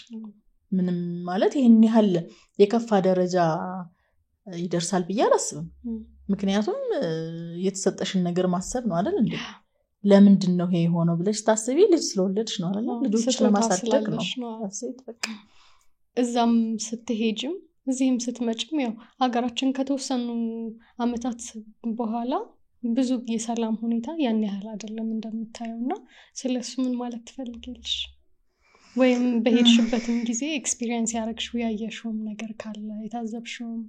ምንም ማለት ይሄን ያህል የከፋ ደረጃ ይደርሳል ብዬ አላስብም። ምክንያቱም የተሰጠሽን ነገር ማሰብ ነው አይደል እንዴ? ለምንድን ነው ይሄ ሆኖ ብለሽ ታስቢ? ልጅ ስለወለድሽ ነው አይደል? ልጆች ለማሳደግ ነው። በቃ እዛም ስትሄጂም እዚህም ስትመጭም ያው ሀገራችን ከተወሰኑ አመታት በኋላ ብዙ የሰላም ሁኔታ ያን ያህል አይደለም እንደምታየውና ስለሱ ምን ማለት ትፈልጊያለሽ? ወይም በሄድሽበትም ጊዜ ኤክስፒሪየንስ ያረግሽው ያየሽውም ነገር ካለ የታዘብሽውም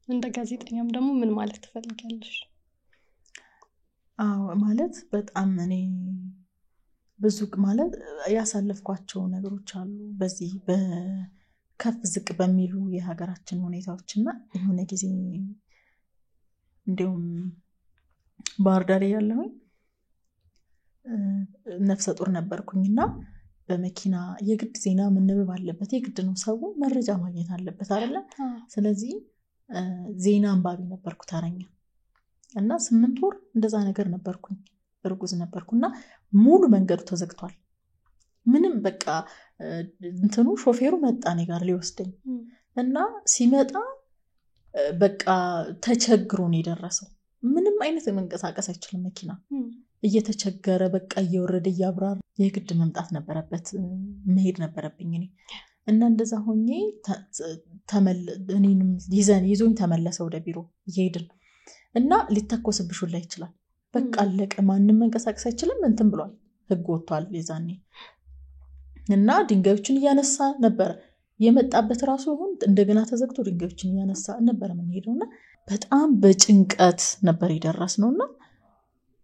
እንደ ጋዜጠኛም ደግሞ ምን ማለት ትፈልጊያለሽ? አዎ ማለት በጣም እኔ ብዙ ማለት ያሳለፍኳቸው ነገሮች አሉ በዚህ ከፍ ዝቅ በሚሉ የሀገራችን ሁኔታዎችና የሆነ ጊዜ እንደውም ባህር ዳር ያለሁኝ ነፍሰ ጡር ነበርኩኝና በመኪና የግድ ዜና መነበብ አለበት። የግድ ነው፣ ሰው መረጃ ማግኘት አለበት አይደለ? ስለዚህ ዜና አንባቢ ነበርኩ ተረኛ እና 8 ወር እንደዛ ነገር ነበርኩኝ። እርጉዝ ነበርኩና ሙሉ መንገዱ ተዘግቷል። ምንም በቃ እንትኑ ሾፌሩ መጣ እኔ ጋር ሊወስደኝ እና ሲመጣ በቃ ተቸግሮ ነው የደረሰው። ምንም አይነት መንቀሳቀስ አይችልም መኪና እየተቸገረ በቃ እየወረደ እያብራራ የግድ መምጣት ነበረበት፣ መሄድ ነበረብኝ እኔ እና እንደዛ ሆኜ እኔንም ይዞኝ ተመለሰ ወደ ቢሮ እየሄድን እና ሊተኮስብሽ ሁላ ይችላል። በቃ አለቀ። ማንም መንቀሳቀስ አይችልም። እንትን ብሏል፣ ህግ ወጥቷል የዛኔ እና ድንጋዮችን እያነሳ ነበር የመጣበት ራሱ ሆን እንደገና ተዘግቶ ድንጋዮችን እያነሳ ነበር የምንሄደውና በጣም በጭንቀት ነበር የደረስነውና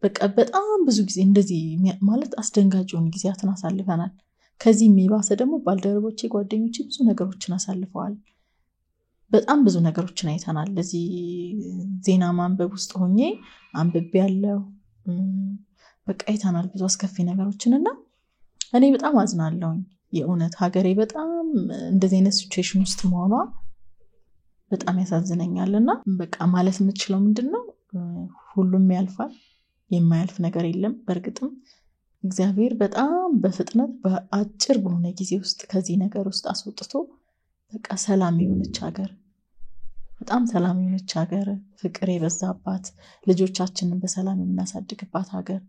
በቃ በጣም ብዙ ጊዜ እንደዚህ ማለት አስደንጋጭውን ጊዜያትን አሳልፈናል። ከዚህ የሚባሰ ደግሞ ባልደረቦቼ ጓደኞቼ ብዙ ነገሮችን አሳልፈዋል። በጣም ብዙ ነገሮችን አይተናል። ለዚህ ዜና ማንበብ ውስጥ ሆኜ አንብቤ ያለው በቃ አይተናል ብዙ አስከፊ ነገሮችንና እኔ በጣም አዝናለሁኝ። የእውነት ሀገሬ በጣም እንደዚህ አይነት ሲቹዌሽን ውስጥ መሆኗ በጣም ያሳዝነኛልና በቃ ማለት የምትችለው ምንድነው ሁሉም ያልፋል፣ የማያልፍ ነገር የለም። በእርግጥም እግዚአብሔር በጣም በፍጥነት በአጭር በሆነ ጊዜ ውስጥ ከዚህ ነገር ውስጥ አስወጥቶ በቃ ሰላም የሆነች ሀገር፣ በጣም ሰላም የሆነች ሀገር፣ ፍቅር የበዛባት ልጆቻችንን በሰላም የምናሳድግባት ሀገር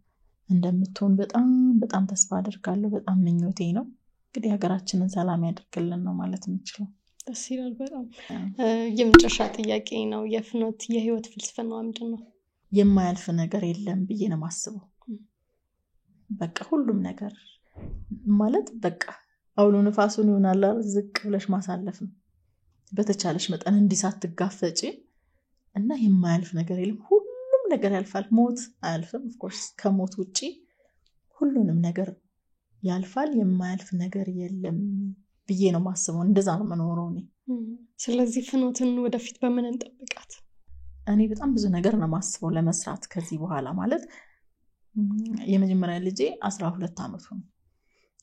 እንደምትሆን በጣም በጣም ተስፋ አደርጋለሁ። በጣም ምኞቴ ነው። እንግዲህ ሀገራችንን ሰላም ያደርግልን ነው ማለት የምችለው። ደስ ይላል በጣም። የመጨረሻ ጥያቄ ነው፣ የፍኖት የህይወት ፍልስፍና ምንድን ነው? የማያልፍ ነገር የለም ብዬ ነው የማስበው። በቃ ሁሉም ነገር ማለት በቃ አውሎ ነፋሱን ይሆናል ዝቅ ብለሽ ማሳለፍ ነው። በተቻለሽ መጠን እንዲህ ሳትጋፈጪ እና የማያልፍ ነገር የለም። ሁሉም ነገር ያልፋል። ሞት አያልፍም። ኦፍ ኮርስ ከሞት ውጪ ሁሉንም ነገር ያልፋል። የማያልፍ ነገር የለም ብዬ ነው ማስበው። እንደዛ ነው መኖረው እኔ። ስለዚህ ፍኖትን ወደፊት በምን እንጠብቃት? እኔ በጣም ብዙ ነገር ነው ማስበው ለመስራት ከዚህ በኋላ። ማለት የመጀመሪያ ልጄ 12 ዓመቱ ነው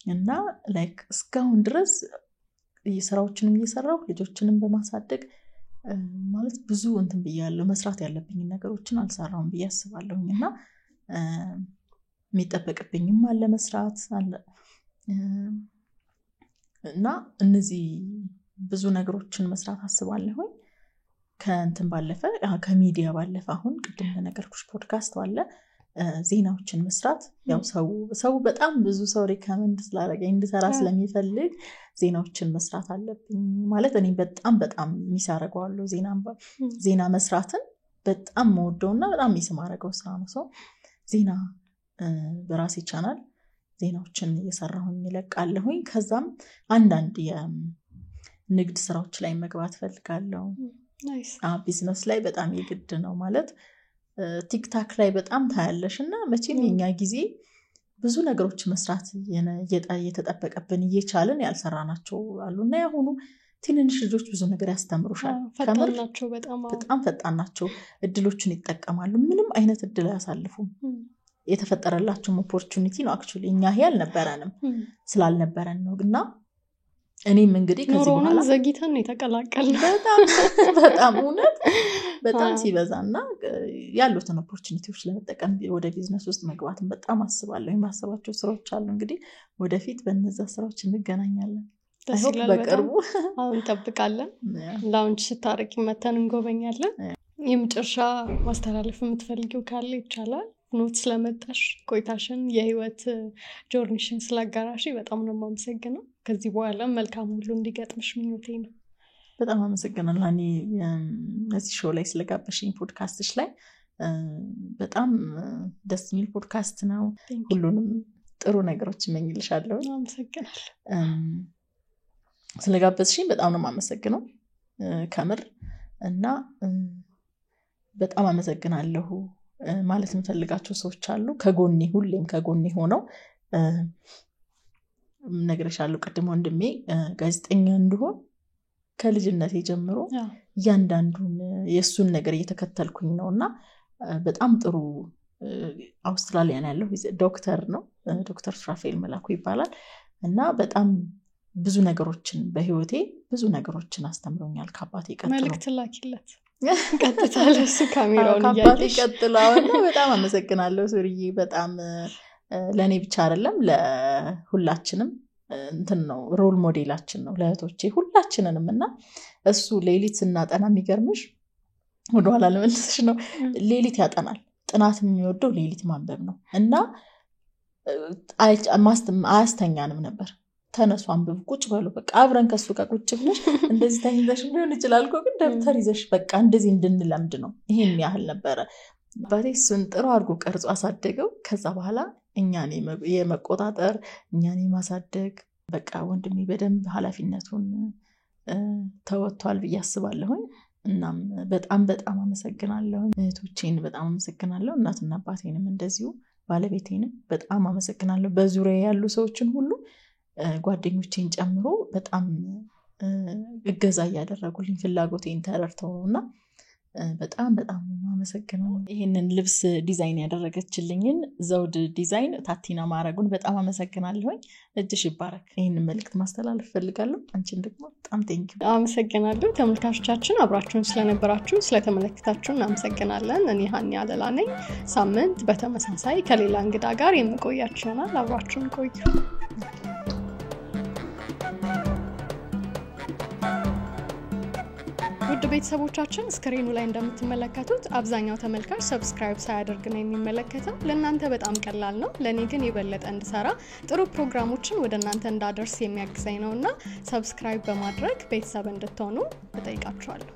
እና ላይክ እስካሁን ድረስ ስራዎችንም እየሰራሁ ልጆችንም በማሳደግ ማለት ብዙ እንትን ብያለሁ። መስራት ያለብኝ ነገሮችን አልሰራውም ብዬ አስባለሁኝ እና የሚጠበቅብኝም አለ መስራት አለ እና እነዚህ ብዙ ነገሮችን መስራት አስባለሁኝ። ከእንትን ባለፈ ከሚዲያ ባለፈ አሁን ቅድም ለነገርኩሽ ፖድካስት አለ፣ ዜናዎችን መስራት። ያው ሰው በጣም ብዙ ሰው ሪከመንድ ስላደረገኝ እንድሰራ ስለሚፈልግ ዜናዎችን መስራት አለብኝ ማለት እኔ በጣም በጣም የሚሳረገዋለሁ ዜና መስራትን በጣም መወደውና በጣም የሚስማረገው ስራ ነው። ሰው ዜና በራሴ ቻናል ዜናዎችን እየሰራሁኝ ይለቃለሁኝ። ከዛም አንዳንድ የንግድ ስራዎች ላይ መግባት ፈልጋለሁ። ቢዝነስ ላይ በጣም የግድ ነው ማለት ቲክታክ ላይ በጣም ታያለሽ እና መቼም የኛ ጊዜ ብዙ ነገሮች መስራት እየተጠበቀብን እየቻልን ያልሰራናቸው አሉና ያሁኑ ትንንሽ ልጆች ብዙ ነገር ያስተምሩሻል። ፈጣናቸው በጣም ፈጣናቸው፣ እድሎችን ይጠቀማሉ። ምንም አይነት እድል አያሳልፉም። የተፈጠረላቸው ኦፖርቹኒቲ ነው አክቹሊ እኛ ያህል ነበረንም ስላልነበረን ነው። እና እኔም እንግዲህ ከዚህ በኋላ ዘግይተን የተቀላቀልን በጣም እውነት በጣም ሲበዛና ያሉትን ኦፖርቹኒቲዎች ለመጠቀም ወደ ቢዝነስ ውስጥ መግባትን በጣም አስባለሁ። የማሰባቸው ስራዎች አሉ። እንግዲህ ወደፊት በእነዛ ስራዎች እንገናኛለን። በቅርቡ አሁን እንጠብቃለን። ላውንች ስታረቂ መተን እንጎበኛለን። የመጨረሻ ማስተላለፍ የምትፈልጊው ካለ ይቻላል። ፍኖት ስለመጣሽ ቆይታሽን የህይወት ጆርኒሽን ስላጋራሽ በጣም ነው የማመሰግነው። ከዚህ በኋላ መልካም ሁሉ እንዲገጥምሽ ምኞቴ ነው። በጣም አመሰግናለሁ እኔ እዚህ ሾው ላይ ስለጋበሽኝ ፖድካስትሽ ላይ። በጣም ደስ የሚል ፖድካስት ነው። ሁሉንም ጥሩ ነገሮች እመኝልሻለሁ። አመሰግናለሁ። ስለጋበዝሽኝ በጣም ነው የማመሰግነው ከምር እና በጣም አመሰግናለሁ። ማለት የምፈልጋቸው ሰዎች አሉ ከጎኔ ሁሌም ከጎኔ ሆነው ነግሬሻለሁ ቅድም ወንድሜ ጋዜጠኛ እንደሆነ ከልጅነቴ ጀምሮ እያንዳንዱን የሱን ነገር እየተከተልኩኝ ነውና በጣም ጥሩ አውስትራሊያን ያለው ዶክተር ነው። ዶክተር ሱራፌል መላኩ ይባላል እና በጣም ብዙ ነገሮችን በህይወቴ ብዙ ነገሮችን አስተምሮኛል። ከአባቴ ቀጥሎ መልእክት ላኪለት ቀጥታ ለሱ ካሜራውን ከአባቴ ቀጥላውና በጣም አመሰግናለሁ ሱሪዬ። በጣም ለኔ ብቻ አይደለም ለሁላችንም እንትን ነው ሮል ሞዴላችን ነው ለእህቶቼ ሁላችንንም እና እሱ ሌሊት ስናጠና የሚገርምሽ ወደኋላ ለመልስሽ ነው ሌሊት ያጠናል። ጥናት የሚወደው ሌሊት ማንበብ ነው እና አያስተኛንም ነበር። ተነሱ አንብብ ቁጭ በሉ በቃ አብረን ከሱ ጋር ቁጭ ብለሽ እንደዚህ ታይዘሽ ሊሆን ይችላል እኮ ግን ደብተር ይዘሽ በቃ እንደዚህ እንድንለምድ ነው። ይሄን ያህል ነበረ። አባቴ እሱን ጥሩ አድርጎ ቀርጾ አሳደገው። ከዛ በኋላ እኛን የመቆጣጠር እኛን የማሳደግ በቃ ወንድሜ በደንብ ኃላፊነቱን ተወጥቷል ብዬ አስባለሁኝ። እናም በጣም በጣም አመሰግናለሁ። እህቶቼን በጣም አመሰግናለሁ። እናትና አባቴንም እንደዚሁ ባለቤቴንም በጣም አመሰግናለሁ። በዙሪያ ያሉ ሰዎችን ሁሉ ጓደኞቼን ጨምሮ በጣም እገዛ እያደረጉልኝ ፍላጎቴን ተረድተው ነውና በጣም አመሰግናለሁ። ይሄንን ልብስ ዲዛይን ያደረገችልኝን ዘውድ ዲዛይን ታቲና ማረጉን በጣም አመሰግናለሁኝ። እጅሽ ይባረክ። ይሄንን መልእክት ማስተላለፍ ፈልጋለሁ። አንቺን ደግሞ በጣም ቴንኪው አመሰግናለሁ። ተመልካቾቻችን አብራችሁን ስለነበራችሁ ስለተመለከታችሁ እናመሰግናለን። እኔ ሀኒ አለላ ነኝ። ሳምንት በተመሳሳይ ከሌላ እንግዳ ጋር የምቆያችሁ ይሆናል። አብራችሁን ቆዩ። ውድ ቤተሰቦቻችን ስክሪኑ ላይ እንደምትመለከቱት አብዛኛው ተመልካች ሰብስክራይብ ሳያደርግ ነው የሚመለከተው። ለእናንተ በጣም ቀላል ነው፣ ለኔ ግን የበለጠ እንድሰራ ጥሩ ፕሮግራሞችን ወደ እናንተ እንዳደርስ የሚያግዘኝ ነውና ሰብስክራይብ በማድረግ ቤተሰብ እንድትሆኑ እጠይቃችኋለሁ።